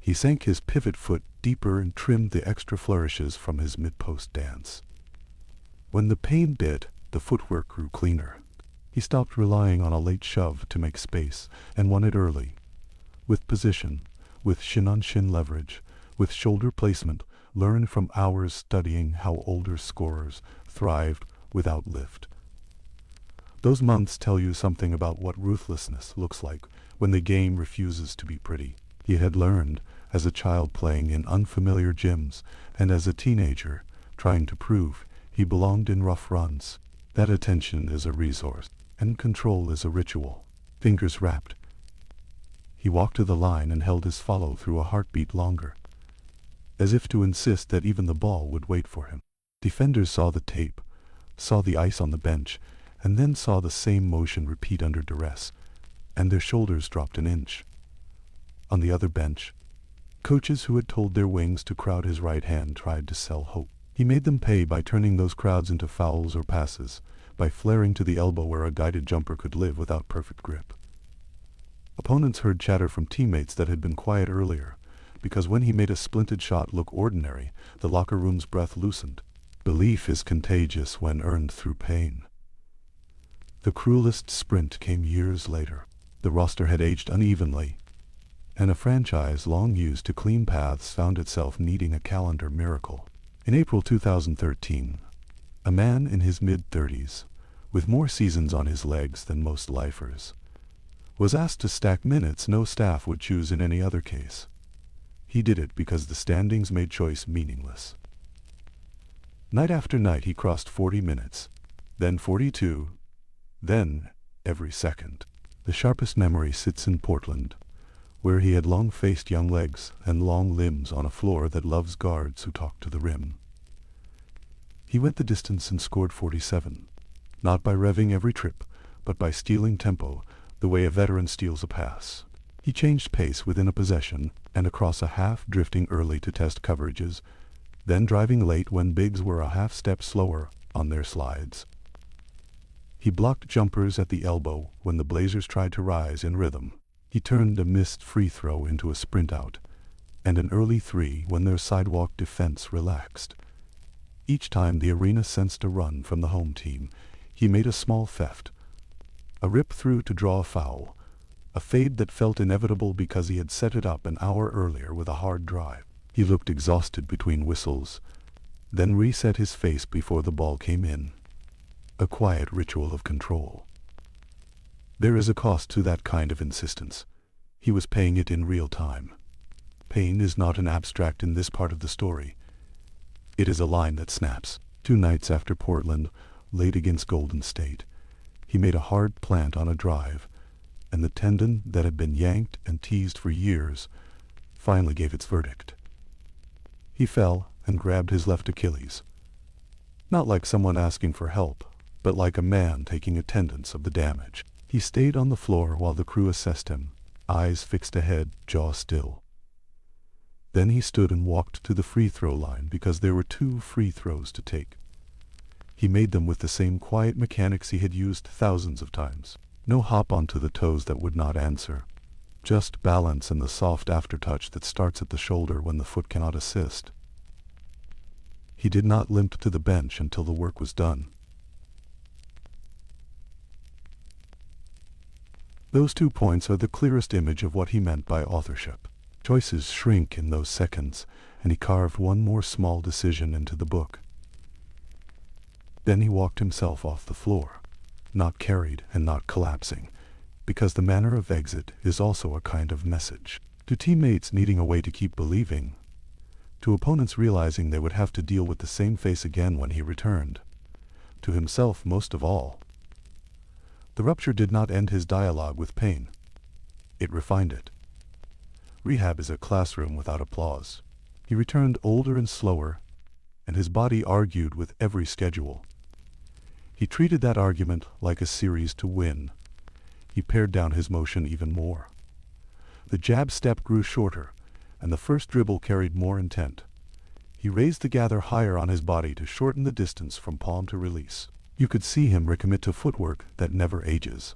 He sank his pivot foot deeper and trimmed the extra flourishes from his mid-post dance. When the pain bit, the footwork grew cleaner. He stopped relying on a late shove to make space and won it early. With position, with shin-on-shin leverage, with shoulder placement, learned from hours studying how older scorers thrived without lift. Those months tell you something about what ruthlessness looks like when the game refuses to be pretty. He had learned, as a child playing in unfamiliar gyms, and as a teenager, trying to prove he belonged in rough runs, that attention is a resource, and control is a ritual. Fingers wrapped. He walked to the line and held his follow through a heartbeat longer, as if to insist that even the ball would wait for him. Defenders saw the tape, saw the ice on the bench, and then saw the same motion repeat under duress, and their shoulders dropped an inch. On the other bench, coaches who had told their wings to crowd his right hand tried to sell hope. He made them pay by turning those crowds into fouls or passes, by flaring to the elbow where a guided jumper could live without perfect grip. Opponents heard chatter from teammates that had been quiet earlier, because when he made a splinted shot look ordinary, the locker room's breath loosened. Belief is contagious when earned through pain. The cruelest sprint came years later. The roster had aged unevenly, and a franchise long used to clean paths found itself needing a calendar miracle. In April 2013, a man in his mid-30s, with more seasons on his legs than most lifers, was asked to stack minutes no staff would choose in any other case. He did it because the standings made choice meaningless. Night after night he crossed 40 minutes, then 42, then every second. The sharpest memory sits in Portland, where he had long faced young legs and long limbs on a floor that loves guards who talk to the rim. He went the distance and scored 47, not by revving every trip, but by stealing tempo, the way a veteran steals a pass. He changed pace within a possession and across a half, drifting early to test coverages, then driving late when bigs were a half step slower on their slides. He blocked jumpers at the elbow when the Blazers tried to rise in rhythm. He turned a missed free throw into a sprint out, and an early three when their sidewalk defense relaxed. Each time the arena sensed a run from the home team, he made a small theft, a rip through to draw a foul, a fade that felt inevitable because he had set it up an hour earlier with a hard drive. He looked exhausted between whistles, then reset his face before the ball came in. A quiet ritual of control. There is a cost to that kind of insistence. He was paying it in real time. Pain is not an abstract in this part of the story. It is a line that snaps. 2 nights after Portland, late against Golden State, he made a hard plant on a drive, and the tendon that had been yanked and teased for years finally gave its verdict. He fell and grabbed his left Achilles. Not like someone asking for help, but like a man taking attendance of the damage. He stayed on the floor while the crew assessed him, eyes fixed ahead, jaw still. Then he stood and walked to the free throw line because there were 2 free throws to take. He made them with the same quiet mechanics he had used thousands of times. No hop onto the toes that would not answer. Just balance and the soft aftertouch that starts at the shoulder when the foot cannot assist. He did not limp to the bench until the work was done. Those 2 points are the clearest image of what he meant by authorship. Choices shrink in those seconds, and he carved one more small decision into the book. Then he walked himself off the floor, not carried and not collapsing, because the manner of exit is also a kind of message. To teammates needing a way to keep believing, to opponents realizing they would have to deal with the same face again when he returned, to himself most of all. The rupture did not end his dialogue with pain. It refined it. Rehab is a classroom without applause. He returned older and slower, and his body argued with every schedule. He treated that argument like a series to win. He pared down his motion even more. The jab step grew shorter, and the first dribble carried more intent. He raised the gather higher on his body to shorten the distance from palm to release. You could see him recommit to footwork that never ages.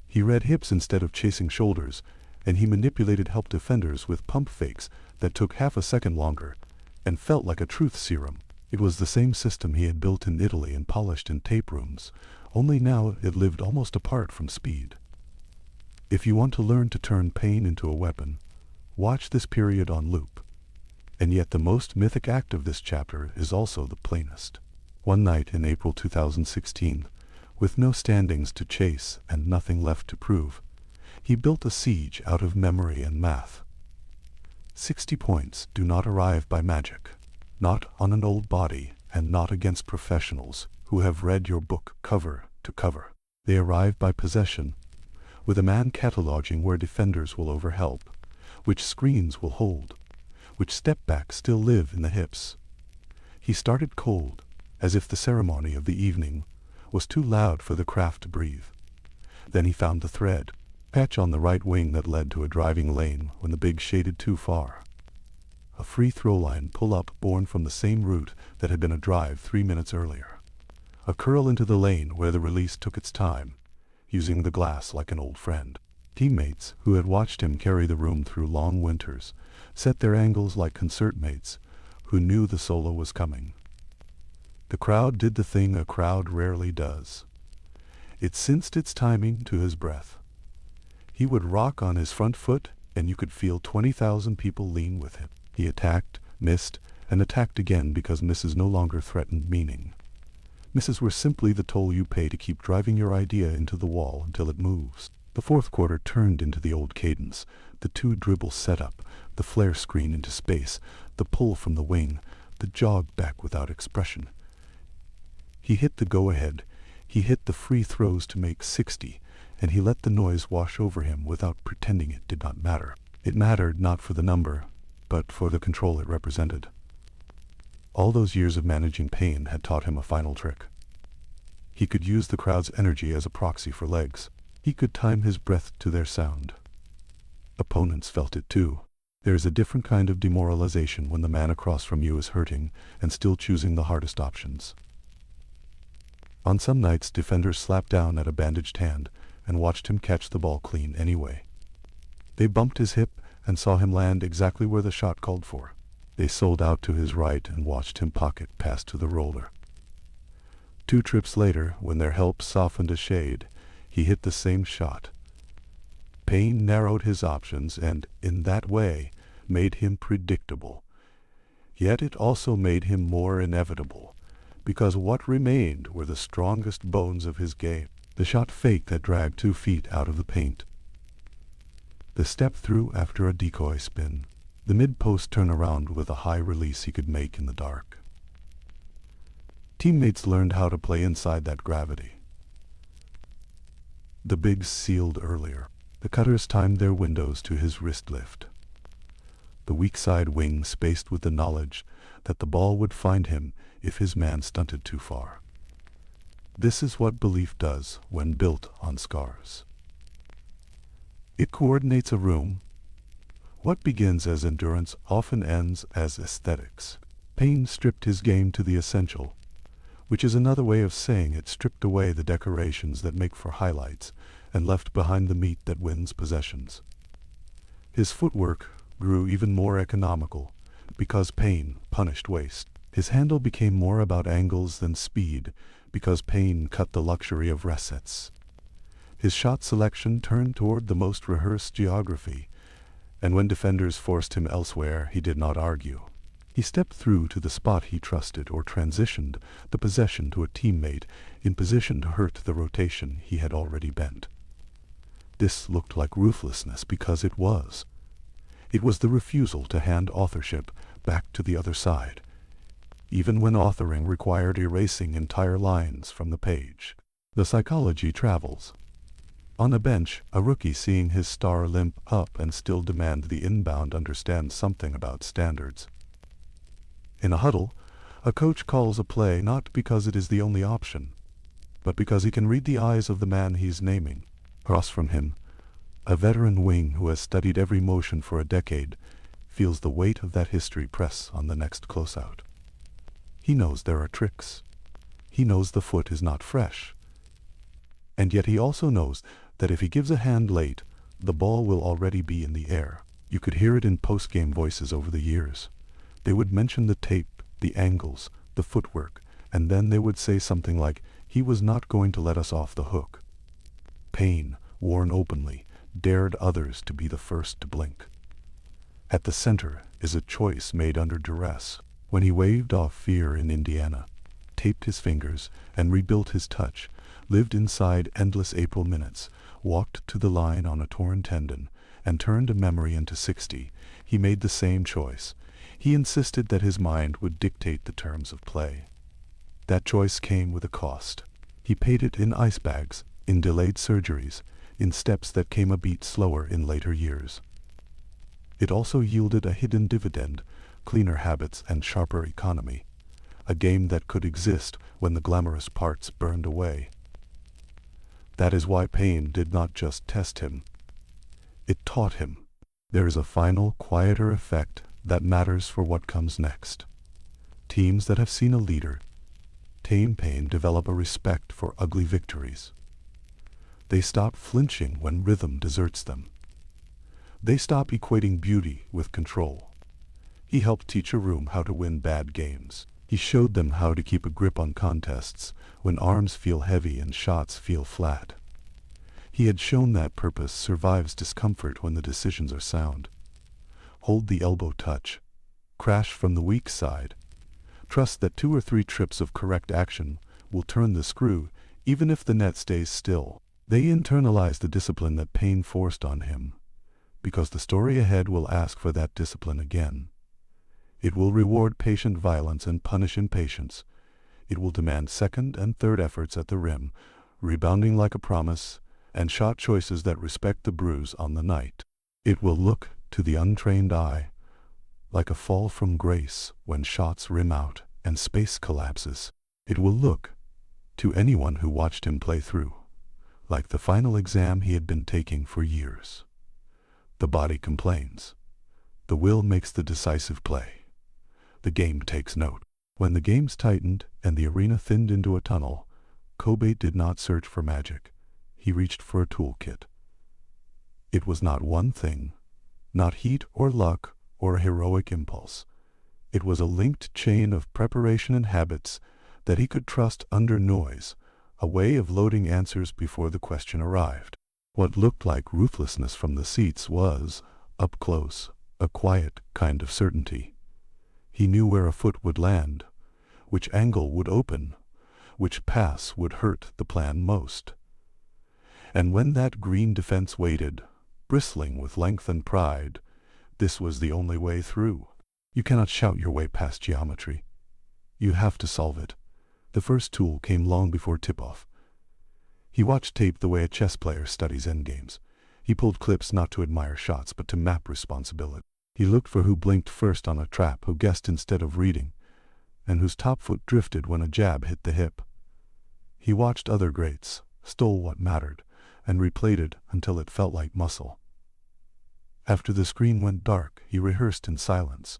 He read hips instead of chasing shoulders, and he manipulated help defenders with pump fakes that took half a second longer and felt like a truth serum. It was the same system he had built in Italy and polished in tape rooms, only now it lived almost apart from speed. If you want to learn to turn pain into a weapon, watch this period on loop. And yet the most mythic act of this chapter is also the plainest. One night in April 2016, with no standings to chase and nothing left to prove, he built a siege out of memory and math. 60 points do not arrive by magic, not on an old body and not against professionals who have read your book cover to cover. They arrive by possession, with a man cataloging where defenders will overhelp, which screens will hold, which step backs still live in the hips. He started cold, as if the ceremony of the evening was too loud for the craft to breathe. Then he found the thread, patch on the right wing that led to a driving lane when the big shaded too far. A free throw line pull-up born from the same route that had been a drive 3 minutes earlier. A curl into the lane where the release took its time, using the glass like an old friend. Teammates who had watched him carry the room through long winters set their angles like concert mates who knew the solo was coming. The crowd did the thing a crowd rarely does. It sensed its timing to his breath. He would rock on his front foot, and you could feel 20,000 people lean with him. He attacked, missed, and attacked again because misses no longer threatened meaning. Misses were simply the toll you pay to keep driving your idea into the wall until it moves. The fourth quarter turned into the old cadence, the two dribble setup, the flare screen into space, the pull from the wing, the jog back without expression. He hit the go-ahead, he hit the free throws to make 60, and he let the noise wash over him without pretending it did not matter. It mattered not for the number, but for the control it represented. All those years of managing pain had taught him a final trick. He could use the crowd's energy as a proxy for legs. He could time his breath to their sound. Opponents felt it too. There is a different kind of demoralization when the man across from you is hurting and still choosing the hardest options. On some nights, defenders slapped down at a bandaged hand and watched him catch the ball clean anyway. They bumped his hip and saw him land exactly where the shot called for. They sold out to his right and watched him pocket pass to the roller. 2 trips later, when their help softened a shade, he hit the same shot. Pain narrowed his options and, in that way, made him predictable. Yet it also made him more inevitable, because what remained were the strongest bones of his game. The shot fake that dragged 2 feet out of the paint. The step through after a decoy spin. The mid-post turnaround with a high release he could make in the dark. Teammates learned how to play inside that gravity. The bigs sealed earlier. The cutters timed their windows to his wrist lift. The weak side wing spaced with the knowledge that the ball would find him if his man stunted too far. This is what belief does when built on scars. It coordinates a room. What begins as endurance often ends as aesthetics. Pain stripped his game to the essential, which is another way of saying it stripped away the decorations that make for highlights and left behind the meat that wins possessions. His footwork grew even more economical because pain punished waste. His handle became more about angles than speed because pain cut the luxury of resets. His shot selection turned toward the most rehearsed geography, and when defenders forced him elsewhere, he did not argue. He stepped through to the spot he trusted or transitioned the possession to a teammate in position to hurt the rotation he had already bent. This looked like ruthlessness because it was. It was the refusal to hand authorship back to the other side, even when authoring required erasing entire lines from the page. The psychology travels. On a bench, a rookie seeing his star limp up and still demand the inbound understands something about standards. In a huddle, a coach calls a play not because it is the only option, but because he can read the eyes of the man he's naming. Across from him, a veteran wing who has studied every motion for a decade feels the weight of that history press on the next closeout. He knows there are tricks. He knows the foot is not fresh. And yet he also knows that if he gives a hand late, the ball will already be in the air. You could hear it in post-game voices over the years. They would mention the tape, the angles, the footwork, and then they would say something like, "He was not going to let us off the hook." Pain, worn openly, dared others to be the first to blink. At the center is a choice made under duress. When he waved off fear in Indiana, taped his fingers, and rebuilt his touch, lived inside endless April minutes, walked to the line on a torn tendon, and turned a memory into 60, he made the same choice. He insisted that his mind would dictate the terms of play. That choice came with a cost. He paid it in ice bags, in delayed surgeries, in steps that came a beat slower in later years. It also yielded a hidden dividend, cleaner habits and sharper economy, a game that could exist when the glamorous parts burned away. That is why pain did not just test him. It taught him. There is a final, quieter effect that matters for what comes next. Teams that have seen a leader tame pain develop a respect for ugly victories. They stop flinching when rhythm deserts them. They stop equating beauty with control. He helped teach a room how to win bad games. He showed them how to keep a grip on contests when arms feel heavy and shots feel flat. He had shown that purpose survives discomfort when the decisions are sound. Hold the elbow touch. Crash from the weak side. Trust that 2 or 3 trips of correct action will turn the screw, even if the net stays still. They internalize the discipline that pain forced on him, because the story ahead will ask for that discipline again. It will reward patient violence and punish impatience. It will demand second and third efforts at the rim, rebounding like a promise, and shot choices that respect the bruise on the night. It will look, to the untrained eye, like a fall from grace when shots rim out and space collapses. It will look, to anyone who watched him play through, like the final exam he had been taking for years. The body complains. The will makes the decisive play. The game takes note. When the games tightened and the arena thinned into a tunnel, Kobe did not search for magic. He reached for a toolkit. It was not one thing, not heat or luck or a heroic impulse. It was a linked chain of preparation and habits that he could trust under noise, a way of loading answers before the question arrived. What looked like ruthlessness from the seats was, up close, a quiet kind of certainty. He knew where a foot would land, which angle would open, which pass would hurt the plan most. And when that green defense waited, bristling with length and pride, this was the only way through. You cannot shout your way past geometry. You have to solve it. The first tool came long before tip-off. He watched tape the way a chess player studies endgames. He pulled clips not to admire shots, but to map responsibility. He looked for who blinked first on a trap, who guessed instead of reading, and whose top foot drifted when a jab hit the hip. He watched other greats, stole what mattered, and replayed it until it felt like muscle. After the screen went dark, he rehearsed in silence,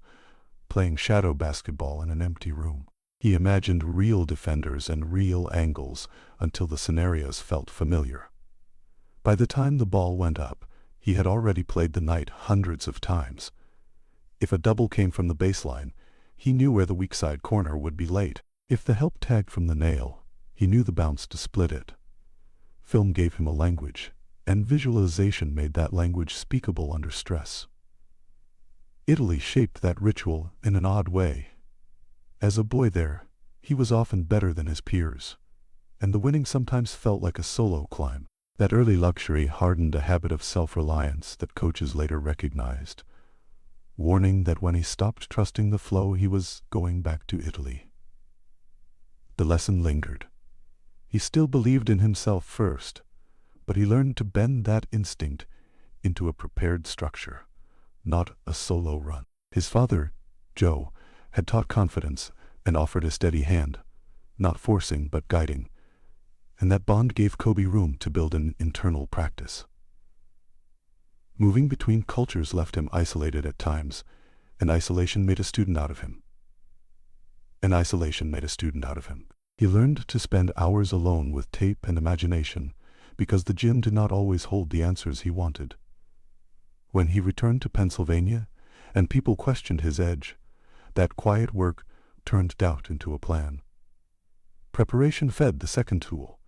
playing shadow basketball in an empty room. He imagined real defenders and real angles until the scenarios felt familiar. By the time the ball went up, he had already played the night hundreds of times. If a double came from the baseline, he knew where the weak side corner would be late. If the help tagged from the nail, he knew the bounce to split it. Film gave him a language, and visualization made that language speakable under stress. Italy shaped that ritual in an odd way. As a boy there, he was often better than his peers, and the winning sometimes felt like a solo climb. That early luxury hardened a habit of self-reliance that coaches later recognized, warning that when he stopped trusting the flow, he was going back to Italy. The lesson lingered. He still believed in himself first, but he learned to bend that instinct into a prepared structure, not a solo run. His father, Joe, had taught confidence and offered a steady hand, not forcing but guiding, and that bond gave Kobe room to build an internal practice. Moving between cultures left him isolated at times, and isolation made a student out of him. He learned to spend hours alone with tape and imagination, because the gym did not always hold the answers he wanted. When he returned to Pennsylvania, and people questioned his edge, that quiet work turned doubt into a plan. Preparation fed the second tool,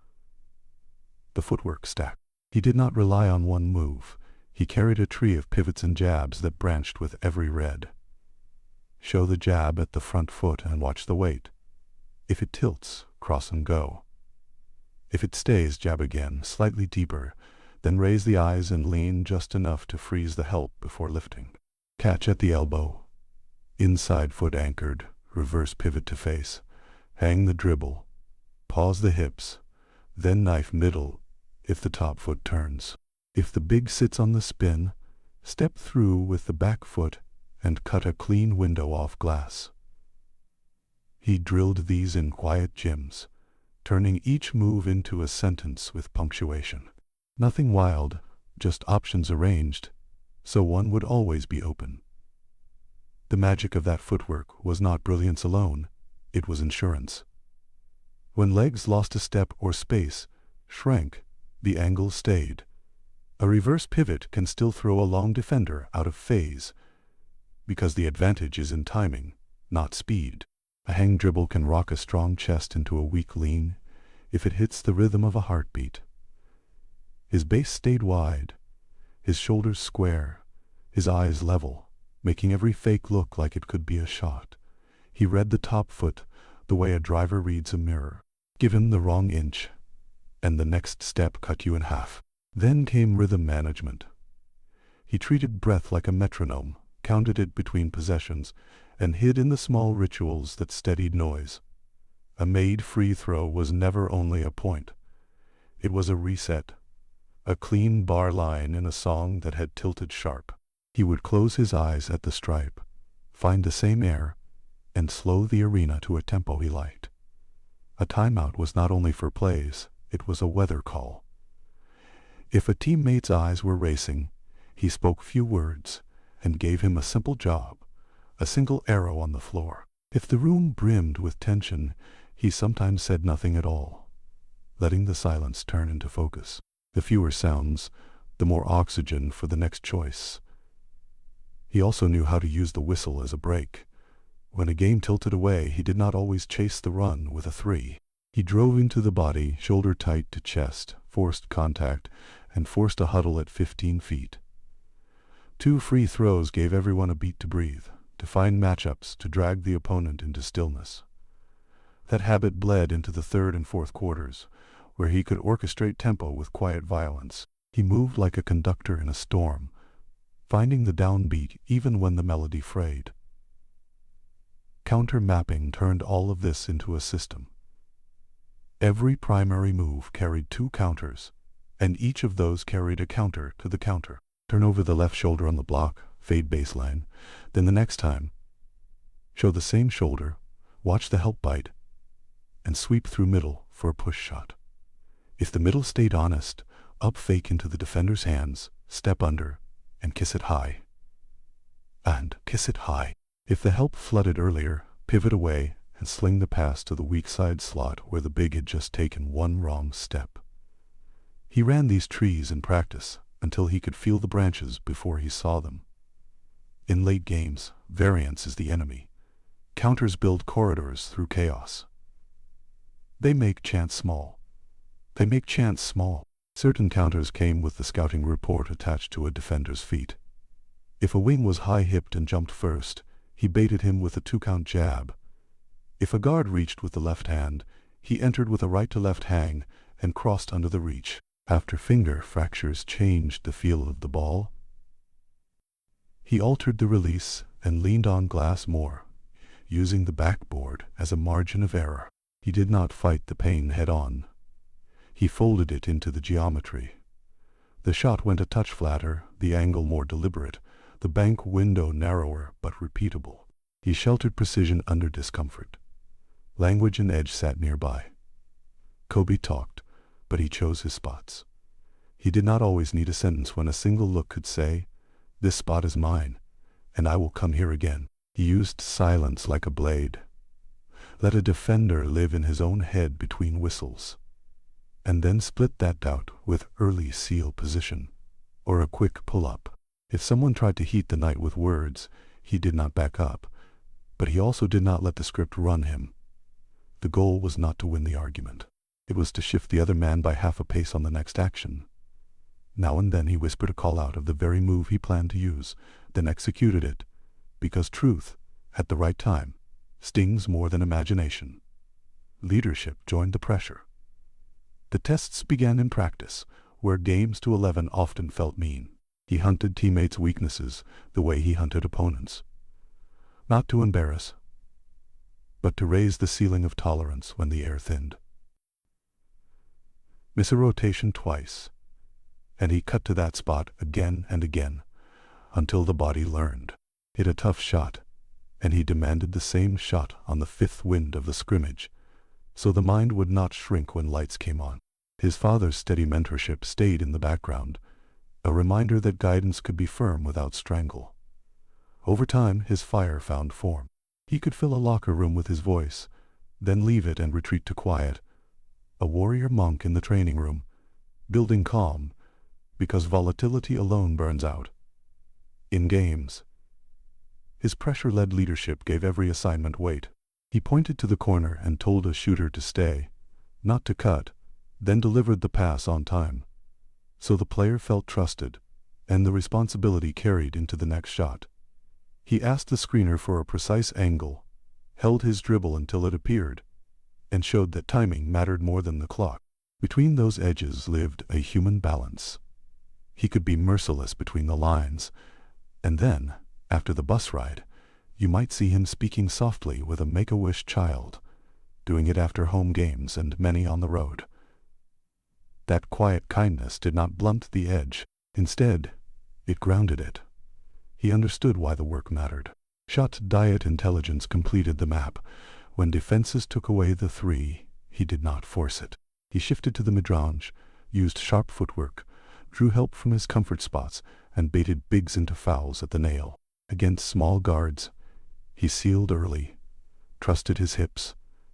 the footwork stack. He did not rely on one move. He carried a tree of pivots and jabs that branched with every red. Show the jab at the front foot and watch the weight. If it tilts, cross and go. If it stays, jab again, slightly deeper, then raise the eyes and lean just enough to freeze the help before lifting. Catch at the elbow. Inside foot anchored, reverse pivot to face. Hang the dribble. Pause the hips, then knife middle if the top foot turns. If the big sits on the spin, step through with the back foot and cut a clean window off glass. He drilled these in quiet gyms, turning each move into a sentence with punctuation. Nothing wild, just options arranged, so one would always be open. The magic of that footwork was not brilliance alone, it was insurance. When legs lost a step or space shrank, the angle stayed. A reverse pivot can still throw a long defender out of phase, because the advantage is in timing, not speed. A hang dribble can rock a strong chest into a weak lean if it hits the rhythm of a heartbeat. His base stayed wide, his shoulders square, his eyes level, making every fake look like it could be a shot. He read the top foot the way a driver reads a mirror. Give him the wrong inch, and the next step cut you in half. Then came rhythm management. He treated breath like a metronome, counted it between possessions, and hid in the small rituals that steadied noise. A made free throw was never only a point. It was a reset, a clean bar line in a song that had tilted sharp. He would close his eyes at the stripe, find the same air, and slow the arena to a tempo he liked. A timeout was not only for plays, it was a weather call. If a teammate's eyes were racing, he spoke few words and gave him a simple job, a single arrow on the floor. If the room brimmed with tension, he sometimes said nothing at all, letting the silence turn into focus. The fewer sounds, the more oxygen for the next choice. He also knew how to use the whistle as a break. When a game tilted away, he did not always chase the run with a three. He drove into the body, shoulder tight to chest, forced contact, and forced a huddle at 15 feet. 2 free throws gave everyone a beat to breathe, to find matchups, to drag the opponent into stillness. That habit bled into the third and fourth quarters, where he could orchestrate tempo with quiet violence. He moved like a conductor in a storm, finding the downbeat even when the melody frayed. Counter-mapping turned all of this into a system. Every primary move carried 2 counters, and each of those carried a counter to the counter. Turn over the left shoulder on the block, fade baseline, then the next time, show the same shoulder, watch the help bite, and sweep through middle for a push shot. If the middle stayed honest, up fake into the defender's hands, step under, and kiss it high. And kiss it high. If the help flooded earlier, pivot away and sling the pass to the weak side slot where the big had just taken one wrong step. He ran these trees in practice until he could feel the branches before he saw them. In late games, variance is the enemy. Counters build corridors through chaos. They make chance small. Certain counters came with the scouting report attached to a defender's feet. If a wing was high-hipped and jumped first, he baited him with a 2-count jab. If a guard reached with the left hand, he entered with a right-to-left hang and crossed under the reach. After finger fractures changed the feel of the ball, he altered the release and leaned on glass more, using the backboard as a margin of error. He did not fight the pain head-on. He folded it into the geometry. The shot went a touch flatter, the angle more deliberate, the bank window narrower but repeatable. He sheltered precision under discomfort. Language and edge sat nearby. Kobe talked, but he chose his spots. He did not always need a sentence when a single look could say, "This spot is mine, and I will come here again." He used silence like a blade. Let a defender live in his own head between whistles, and then split that doubt with early seal position, or a quick pull-up. If someone tried to heat the night with words, he did not back up, but he also did not let the script run him. The goal was not to win the argument. It was to shift the other man by half a pace on the next action. Now and then he whispered a call out of the very move he planned to use, then executed it, because truth, at the right time, stings more than imagination. Leadership joined the pressure. The tests began in practice, where games to 11 often felt mean. He hunted teammates' weaknesses the way he hunted opponents. Not to embarrass, but to raise the ceiling of tolerance when the air thinned. Miss a rotation twice, and he cut to that spot again and again, until the body learned. Hit a tough shot, and he demanded the same shot on the 5th wind of the scrimmage, so the mind would not shrink when lights came on. His father's steady mentorship stayed in the background, a reminder that guidance could be firm without strangle. Over time, his fire found form. He could fill a locker room with his voice, then leave it and retreat to quiet, a warrior monk in the training room, building calm, because volatility alone burns out. In games, his pressure-led leadership gave every assignment weight. He pointed to the corner and told a shooter to stay, not to cut, then delivered the pass on time. So the player felt trusted, and the responsibility carried into the next shot. He asked the screener for a precise angle, held his dribble until it appeared, and showed that timing mattered more than the clock. Between those edges lived a human balance. He could be merciless between the lines, and then, after the bus ride, you might see him speaking softly with a Make-A-Wish child, doing it after home games and many on the road. That quiet kindness did not blunt the edge. Instead, it grounded it. He understood why the work mattered. Shot diet intelligence completed the map. When defenses took away the three, he did not force it. He shifted to the mid-range, used sharp footwork, drew help from his comfort spots, and baited bigs into fouls at the nail. Against small guards, he sealed early, trusted his hips,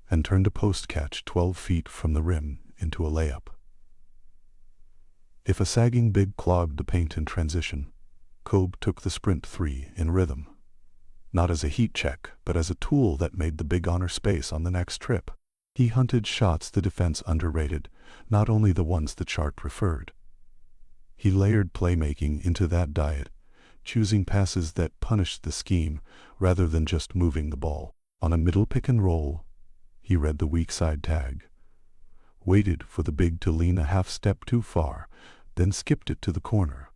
and turned a post catch 12 feet from the rim into a layup. If a sagging big clogged the paint in transition, Kobe took the sprint three in rhythm. Not as a heat check, but as a tool that made the big honor space on the next trip. He hunted shots the defense underrated, not only the ones the chart preferred. He layered playmaking into that diet, choosing passes that punished the scheme rather than just moving the ball. On a middle pick and roll, he read the weak side tag, waited for the big to lean a half step too far, then skipped it to the corner,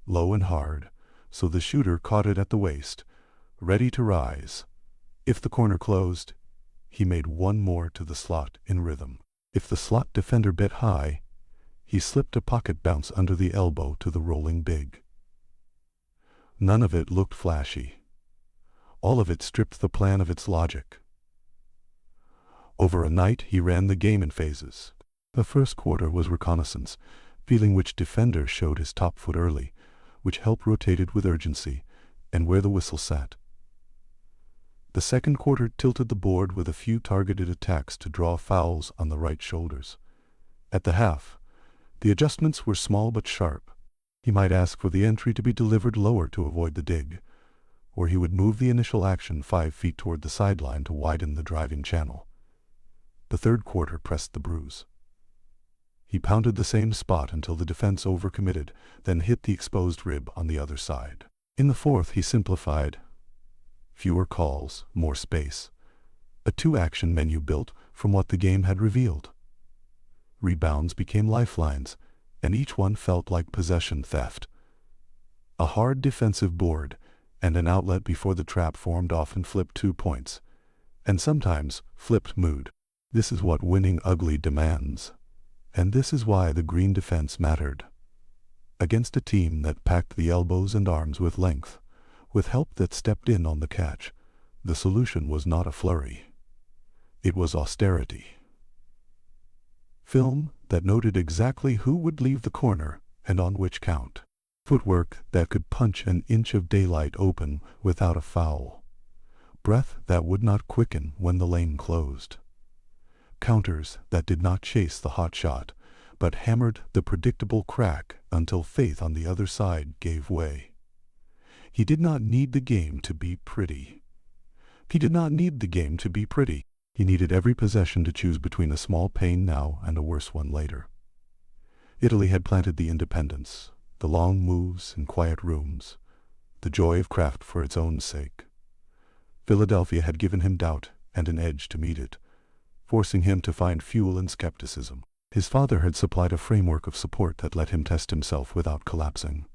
low and hard, so the shooter caught it at the waist, ready to rise. If the corner closed, he made one more to the slot in rhythm. If the slot defender bet high, he slipped a pocket bounce under the elbow to the rolling big. None of it looked flashy. All of it stripped the plan of its logic. Over a night, he ran the game in phases. The first quarter was reconnaissance, feeling which defender showed his top foot early, which help rotated with urgency, and where the whistle sat. The second quarter tilted the board with a few targeted attacks to draw fouls on the right shoulders. At the half, the adjustments were small but sharp. He might ask for the entry to be delivered lower to avoid the dig, or he would move the initial action 5 feet toward the sideline to widen the driving channel. The third quarter pressed the bruise. He pounded the same spot until the defense overcommitted, then hit the exposed rib on the other side. In the fourth, he simplified. Fewer calls, more space. A two-action menu built from what the game had revealed. Rebounds became lifelines, and each one felt like possession theft. A hard defensive board and an outlet before the trap formed often flipped 2 points, and sometimes flipped mood. This is what winning ugly demands, and this is why the green defense mattered. Against a team that packed the elbows and arms with length, with help that stepped in on the catch, the solution was not a flurry. It was austerity. Film that noted exactly who would leave the corner and on which count. Footwork that could punch an inch of daylight open without a foul. Breath that would not quicken when the lane closed. Counters that did not chase the hot shot, but hammered the predictable crack until faith on the other side gave way. He did not need the game to be pretty. He did not need the game to be pretty. He needed every possession to choose between a small pain now and a worse one later. Italy had planted the independence, the long moves in quiet rooms, the joy of craft for its own sake. Philadelphia had given him doubt and an edge to meet it, forcing him to find fuel in skepticism. His father had supplied a framework of support that let him test himself without collapsing.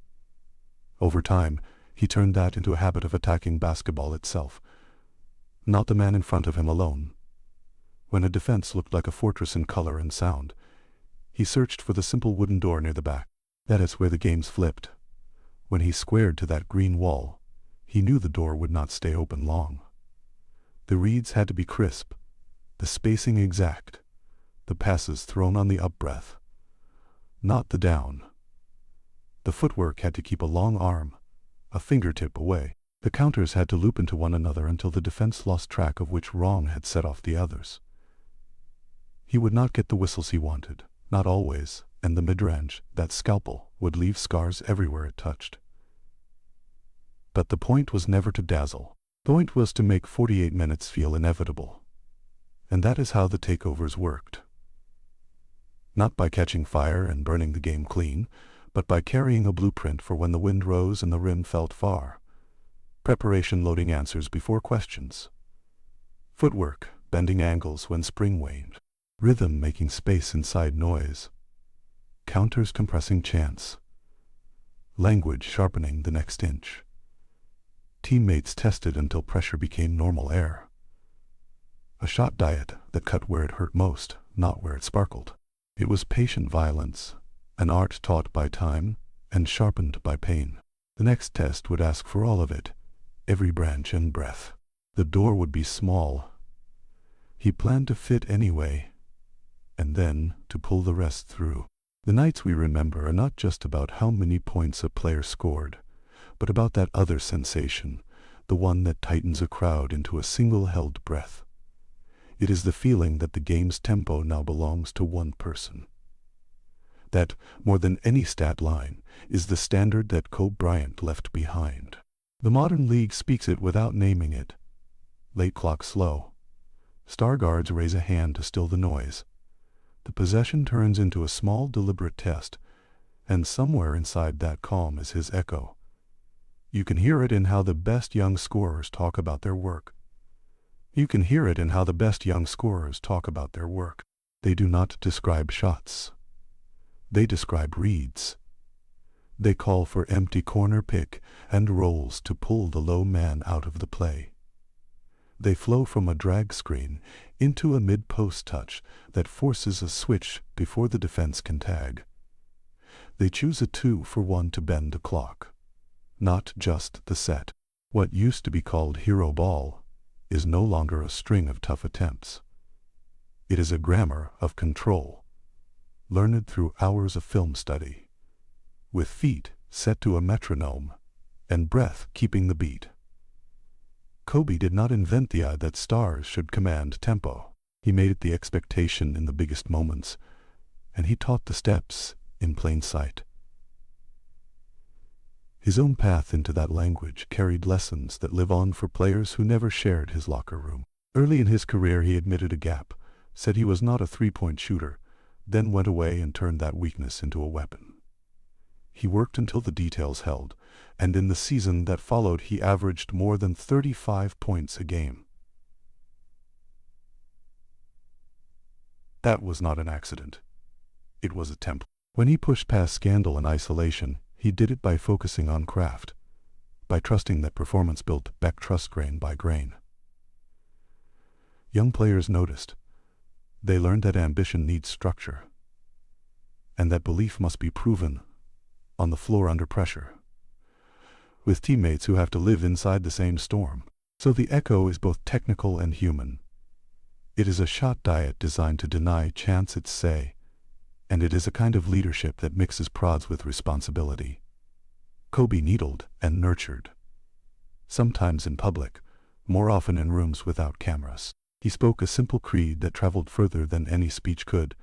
Over time, he turned that into a habit of attacking basketball itself, not the man in front of him alone. When a defense looked like a fortress in color and sound, he searched for the simple wooden door near the back. That is where the games flipped. When he squared to that green wall, he knew the door would not stay open long. The reads had to be crisp, the spacing exact, the passes thrown on the up-breath, not the down. The footwork had to keep a long arm, a fingertip away. The counters had to loop into one another until the defense lost track of which wrong had set off the others. He would not get the whistles he wanted, not always, and the mid-range, that scalpel, would leave scars everywhere it touched. But the point was never to dazzle. The point was to make 48 minutes feel inevitable. And that is how the takeovers worked. Not by catching fire and burning the game clean, but by carrying a blueprint for when the wind rose and the rim felt far. Preparation loading answers before questions. Footwork bending angles when spring waned. Rhythm making space inside noise. Counters compressing chance. Language sharpening the next inch. Teammates tested until pressure became normal air. A shot diet that cut where it hurt most, not where it sparkled. It was patient violence, an art taught by time and sharpened by pain. The next test would ask for all of it, every branch and breath. The door would be small. He planned to fit anyway, and then to pull the rest through. The nights we remember are not just about how many points a player scored, but about that other sensation, the one that tightens a crowd into a single held breath. It is the feeling that the game's tempo now belongs to one person. That, more than any stat line, is the standard that Kobe Bryant left behind. The modern league speaks it without naming it. Late clock slow. Star guards raise a hand to still the noise. The possession turns into a small deliberate test, and somewhere inside that calm is his echo. You can hear it in how the best young scorers talk about their work. You can hear it in how the best young scorers talk about their work. They do not describe shots. They describe reads. They call for empty corner pick and rolls to pull the low man out of the play. They flow from a drag screen into a mid-post touch that forces a switch before the defense can tag. They choose a 2-for-1 to bend the clock. Not just the set. What used to be called hero ball is no longer a string of tough attempts. It is a grammar of control, learned through hours of film study, with feet set to a metronome and breath keeping the beat. Kobe did not invent the idea that stars should command tempo. He made it the expectation in the biggest moments, and he taught the steps in plain sight. His own path into that language carried lessons that live on for players who never shared his locker room. Early in his career he admitted a gap, said he was not a three-point shooter, then went away and turned that weakness into a weapon. He worked until the details held, and in the season that followed he averaged more than 35 points a game. That was not an accident. It was a template. When he pushed past scandal and isolation, he did it by focusing on craft, by trusting that performance built back trust grain by grain. Young players noticed. They learned that ambition needs structure, and that belief must be proven on the floor under pressure, with teammates who have to live inside the same storm. So the echo is both technical and human. It is a shot diet designed to deny chance its say, and it is a kind of leadership that mixes prods with responsibility. Kobe needled and nurtured, sometimes in public, more often in rooms without cameras. He spoke a simple creed that traveled further than any speech could: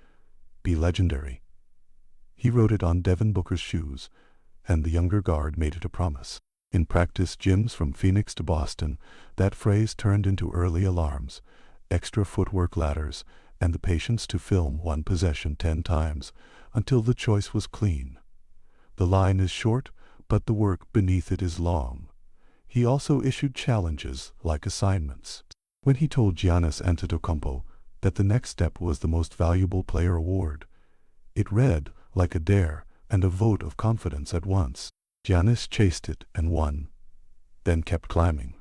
be legendary. He wrote it on Devin Booker's shoes, and the younger guard made it a promise. In practice gyms from Phoenix to Boston, that phrase turned into early alarms, extra footwork ladders, and the patience to film one possession 10 times until the choice was clean. The line is short, but the work beneath it is long. He also issued challenges like assignments. When he told Giannis Antetokounmpo that the next step was the most valuable player award, it read like a dare and a vote of confidence at once. Giannis chased it and won, then kept climbing.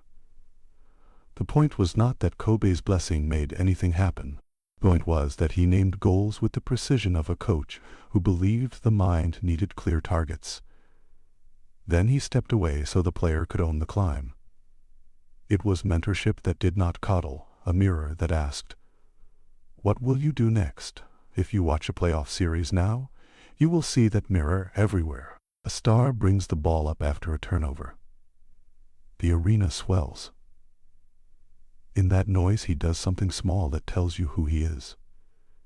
The point was not that Kobe's blessing made anything happen. The point was that he named goals with the precision of a coach who believed the mind needed clear targets. Then he stepped away so the player could own the climb. It was mentorship that did not coddle, a mirror that asked, "What will you do next?" If you watch a playoff series now, you will see that mirror everywhere. A star brings the ball up after a turnover. The arena swells. In that noise he does something small that tells you who he is.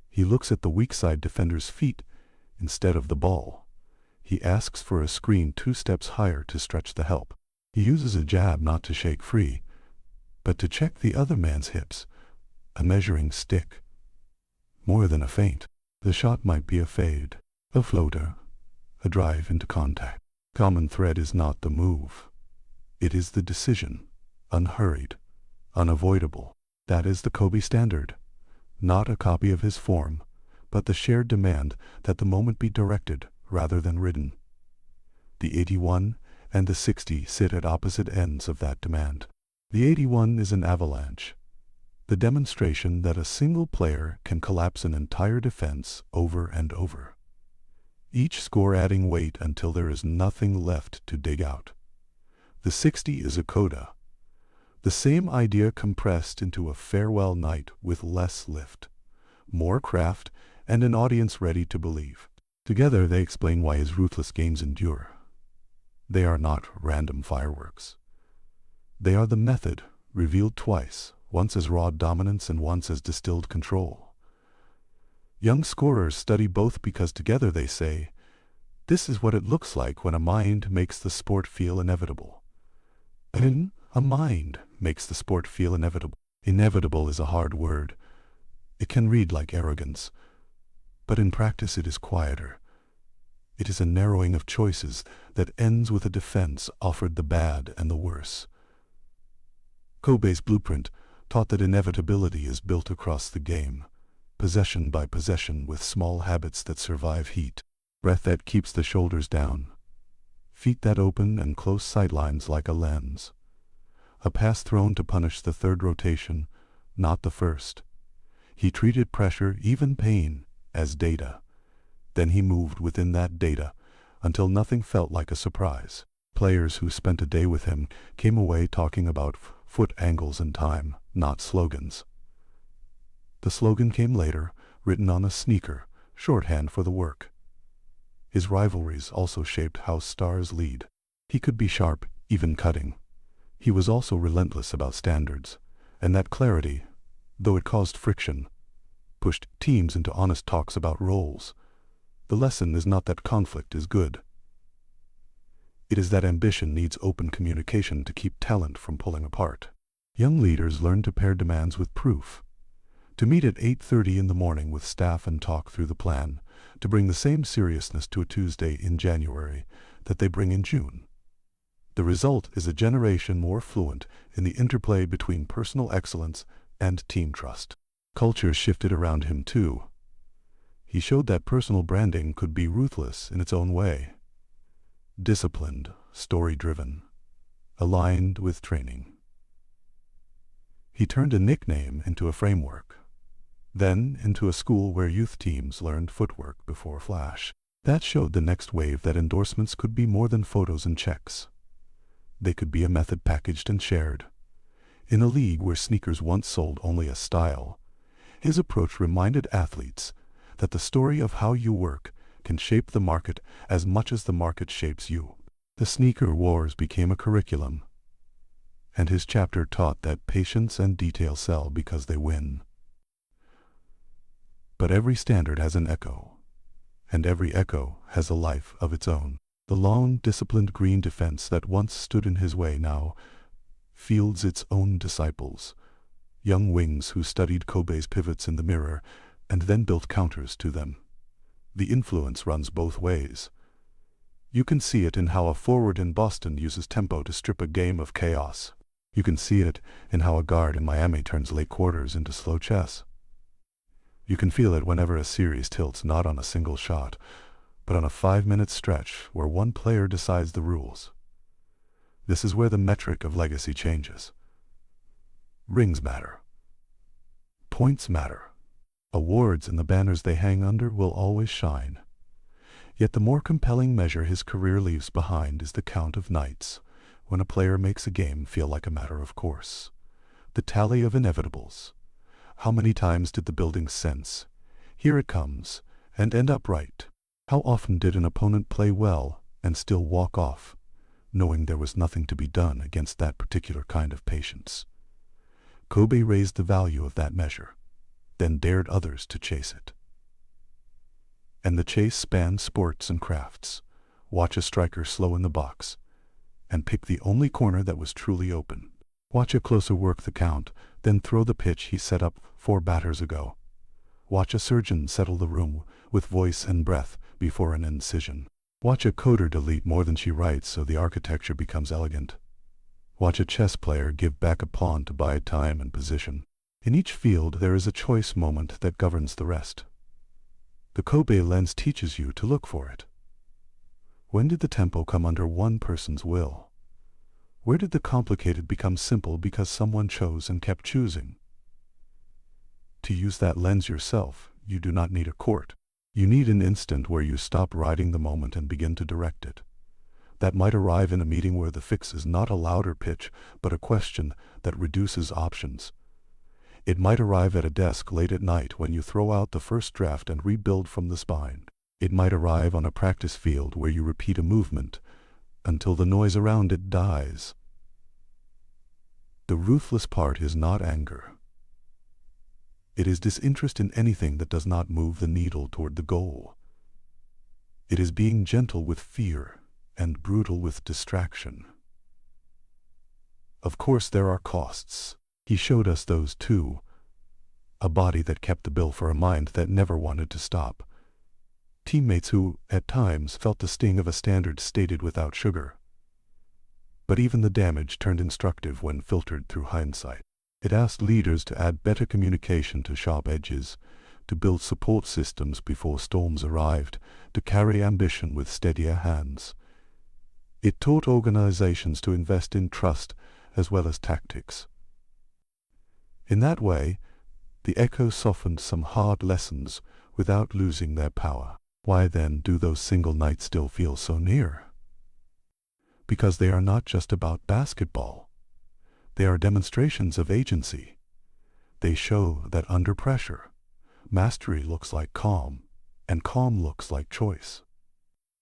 He looks at the weak side defender's feet instead of the ball. He asks for a screen 2 steps higher to stretch the help. He uses a jab not to shake free, but to check the other man's hips, a measuring stick. More than a feint. The shot might be a fade, a floater, a drive into contact. Common thread is not the move. It is the decision, unhurried, unavoidable. That is the Kobe standard. Not a copy of his form, but the shared demand that the moment be directed rather than ridden. The 81 and the 60 sit at opposite ends of that demand. The 81 is an avalanche, the demonstration that a single player can collapse an entire defense over and over, each score adding weight until there is nothing left to dig out. The 60 is a coda, the same idea compressed into a farewell night with less lift, more craft, and an audience ready to believe. Together they explain why his ruthless games endure. They are not random fireworks. They are the method, revealed twice, once as raw dominance and once as distilled control. Young scorers study both because together they say, this is what it looks like when a mind makes the sport feel inevitable. And a mind makes the sport feel inevitable. Inevitable is a hard word. It can read like arrogance, but in practice it is quieter. It is a narrowing of choices that ends with a defense offered the bad and the worse. Kobe's blueprint taught that inevitability is built across the game, possession by possession with small habits that survive heat, breath that keeps the shoulders down, feet that open and close sightlines like a lens, a pass thrown to punish the third rotation, not the first. He treated pressure, even pain, as data. Then he moved within that data until nothing felt like a surprise. Players who spent a day with him came away talking about foot angles and time, not slogans. The slogan came later, written on a sneaker, shorthand for the work. His rivalries also shaped how stars lead. He could be sharp, even cutting. He was also relentless about standards, and that clarity, though it caused friction, pushed teams into honest talks about roles. The lesson is not that conflict is good. It is that ambition needs open communication to keep talent from pulling apart. Young leaders learn to pair demands with proof, to meet at 8:30 in the morning with staff and talk through the plan, to bring the same seriousness to a Tuesday in January that they bring in June. The result is a generation more fluent in the interplay between personal excellence and team trust. Culture shifted around him too. He showed that personal branding could be ruthless in its own way. Disciplined, story-driven, aligned with training. He turned a nickname into a framework, then into a school where youth teams learned footwork before flash. That showed the next wave that endorsements could be more than photos and checks. They could be a method packaged and shared. In a league where sneakers once sold only a style, his approach reminded athletes that the story of how you work can shape the market as much as the market shapes you. The sneaker wars became a curriculum, and his chapter taught that patience and detail sell because they win. But every standard has an echo, and every echo has a life of its own. The long, disciplined green defense that once stood in his way now fields its own disciples, young wings who studied Kobe's pivots in the mirror and then built counters to them. The influence runs both ways. You can see it in how a forward in Boston uses tempo to strip a game of chaos. You can see it in how a guard in Miami turns late quarters into slow chess. You can feel it whenever a series tilts not on a single shot, but on a 5-minute stretch where one player decides the rules. This is where the metric of legacy changes. Rings matter. Points matter. Awards and the banners they hang under will always shine. Yet the more compelling measure his career leaves behind is the count of nights when a player makes a game feel like a matter of course. The tally of inevitables. How many times did the building sense, here it comes, and end up right? How often did an opponent play well and still walk off, knowing there was nothing to be done against that particular kind of patience? Kobe raised the value of that measure, then dared others to chase it. And the chase spanned sports and crafts. Watch a striker slow in the box and pick the only corner that was truly open. Watch a closer work the count, then throw the pitch he set up 4 batters ago. Watch a surgeon settle the room with voice and breath before an incision. Watch a coder delete more than she writes so the architecture becomes elegant. Watch a chess player give back a pawn to buy time and position. In each field there is a choice moment that governs the rest. The Kobe lens teaches you to look for it. When did the tempo come under one person's will? Where did the complicated become simple because someone chose and kept choosing? To use that lens yourself, you do not need a court. You need an instant where you stop riding the moment and begin to direct it. That might arrive in a meeting where the fix is not a louder pitch, but a question that reduces options. It might arrive at a desk late at night when you throw out the first draft and rebuild from the spine. It might arrive on a practice field where you repeat a movement until the noise around it dies. The ruthless part is not anger. It is disinterest in anything that does not move the needle toward the goal. It is being gentle with fear and brutal with distraction. Of course there are costs. He showed us those too. A body that kept the bill for a mind that never wanted to stop. Teammates who, at times, felt the sting of a standard stated without sugar. But even the damage turned instructive when filtered through hindsight. It asked leaders to add better communication to sharp edges, to build support systems before storms arrived, to carry ambition with steadier hands. It taught organizations to invest in trust as well as tactics. In that way, the echo softened some hard lessons without losing their power. Why then do those single nights still feel so near? Because they are not just about basketball. They are demonstrations of agency. They show that under pressure, mastery looks like calm, and calm looks like choice.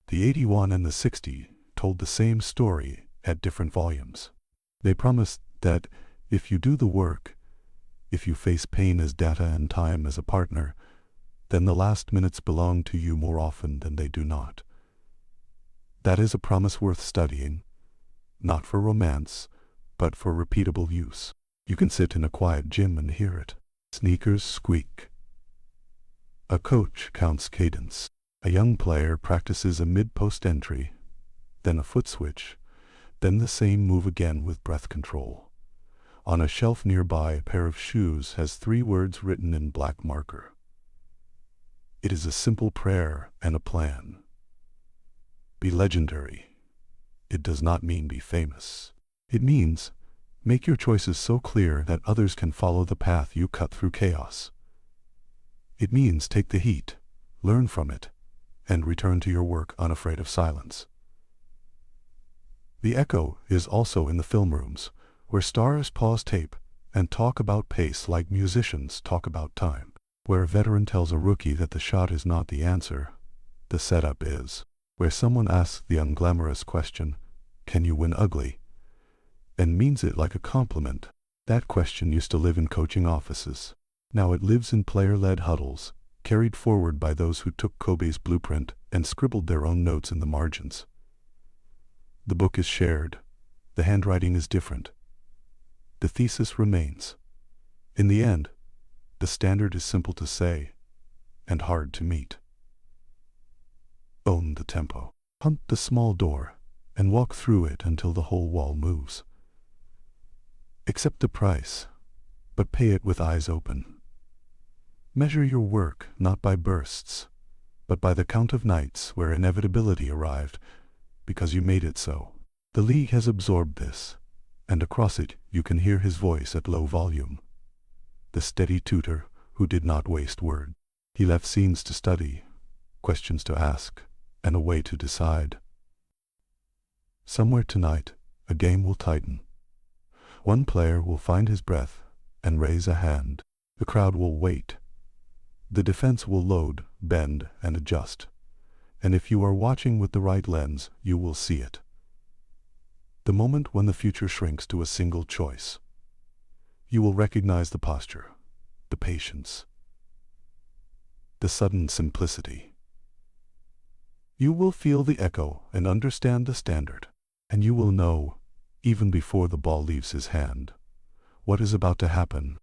The 81 and the 60 told the same story at different volumes. They promised that if you do the work, if you face pain as data and time as a partner, then the last minutes belong to you more often than they do not. That is a promise worth studying, not for romance, but for repeatable use. You can sit in a quiet gym and hear it. Sneakers squeak. A coach counts cadence. A young player practices a mid-post entry, then a foot switch, then the same move again with breath control. On a shelf nearby, a pair of shoes has 3 words written in black marker. It is a simple prayer and a plan. Be legendary. It does not mean be famous. It means make your choices so clear that others can follow the path you cut through chaos. It means take the heat, learn from it, and return to your work unafraid of silence. The echo is also in the film rooms, where stars pause tape and talk about pace like musicians talk about time. Where a veteran tells a rookie that the shot is not the answer, the setup is. Where someone asks the unglamorous question, "Can you win ugly?" and means it like a compliment. That question used to live in coaching offices. Now it lives in player-led huddles, carried forward by those who took Kobe's blueprint and scribbled their own notes in the margins. The book is shared. The handwriting is different. The thesis remains. In the end, the standard is simple to say and hard to meet. Own the tempo. Hunt the small door and walk through it until the whole wall moves. Accept the price, but pay it with eyes open. Measure your work not by bursts, but by the count of nights where inevitability arrived because you made it so. The league has absorbed this, and across it you can hear his voice at low volume. The steady tutor who did not waste word. He left scenes to study, questions to ask, and a way to decide. Somewhere tonight, a game will tighten. One player will find his breath and raise a hand. The crowd will wait. The defense will load, bend, and adjust. And if you are watching with the right lens, you will see it. The moment when the future shrinks to a single choice. You will recognize the posture, the patience, the sudden simplicity. You will feel the echo and understand the standard, and you will know, even before the ball leaves his hand, what is about to happen.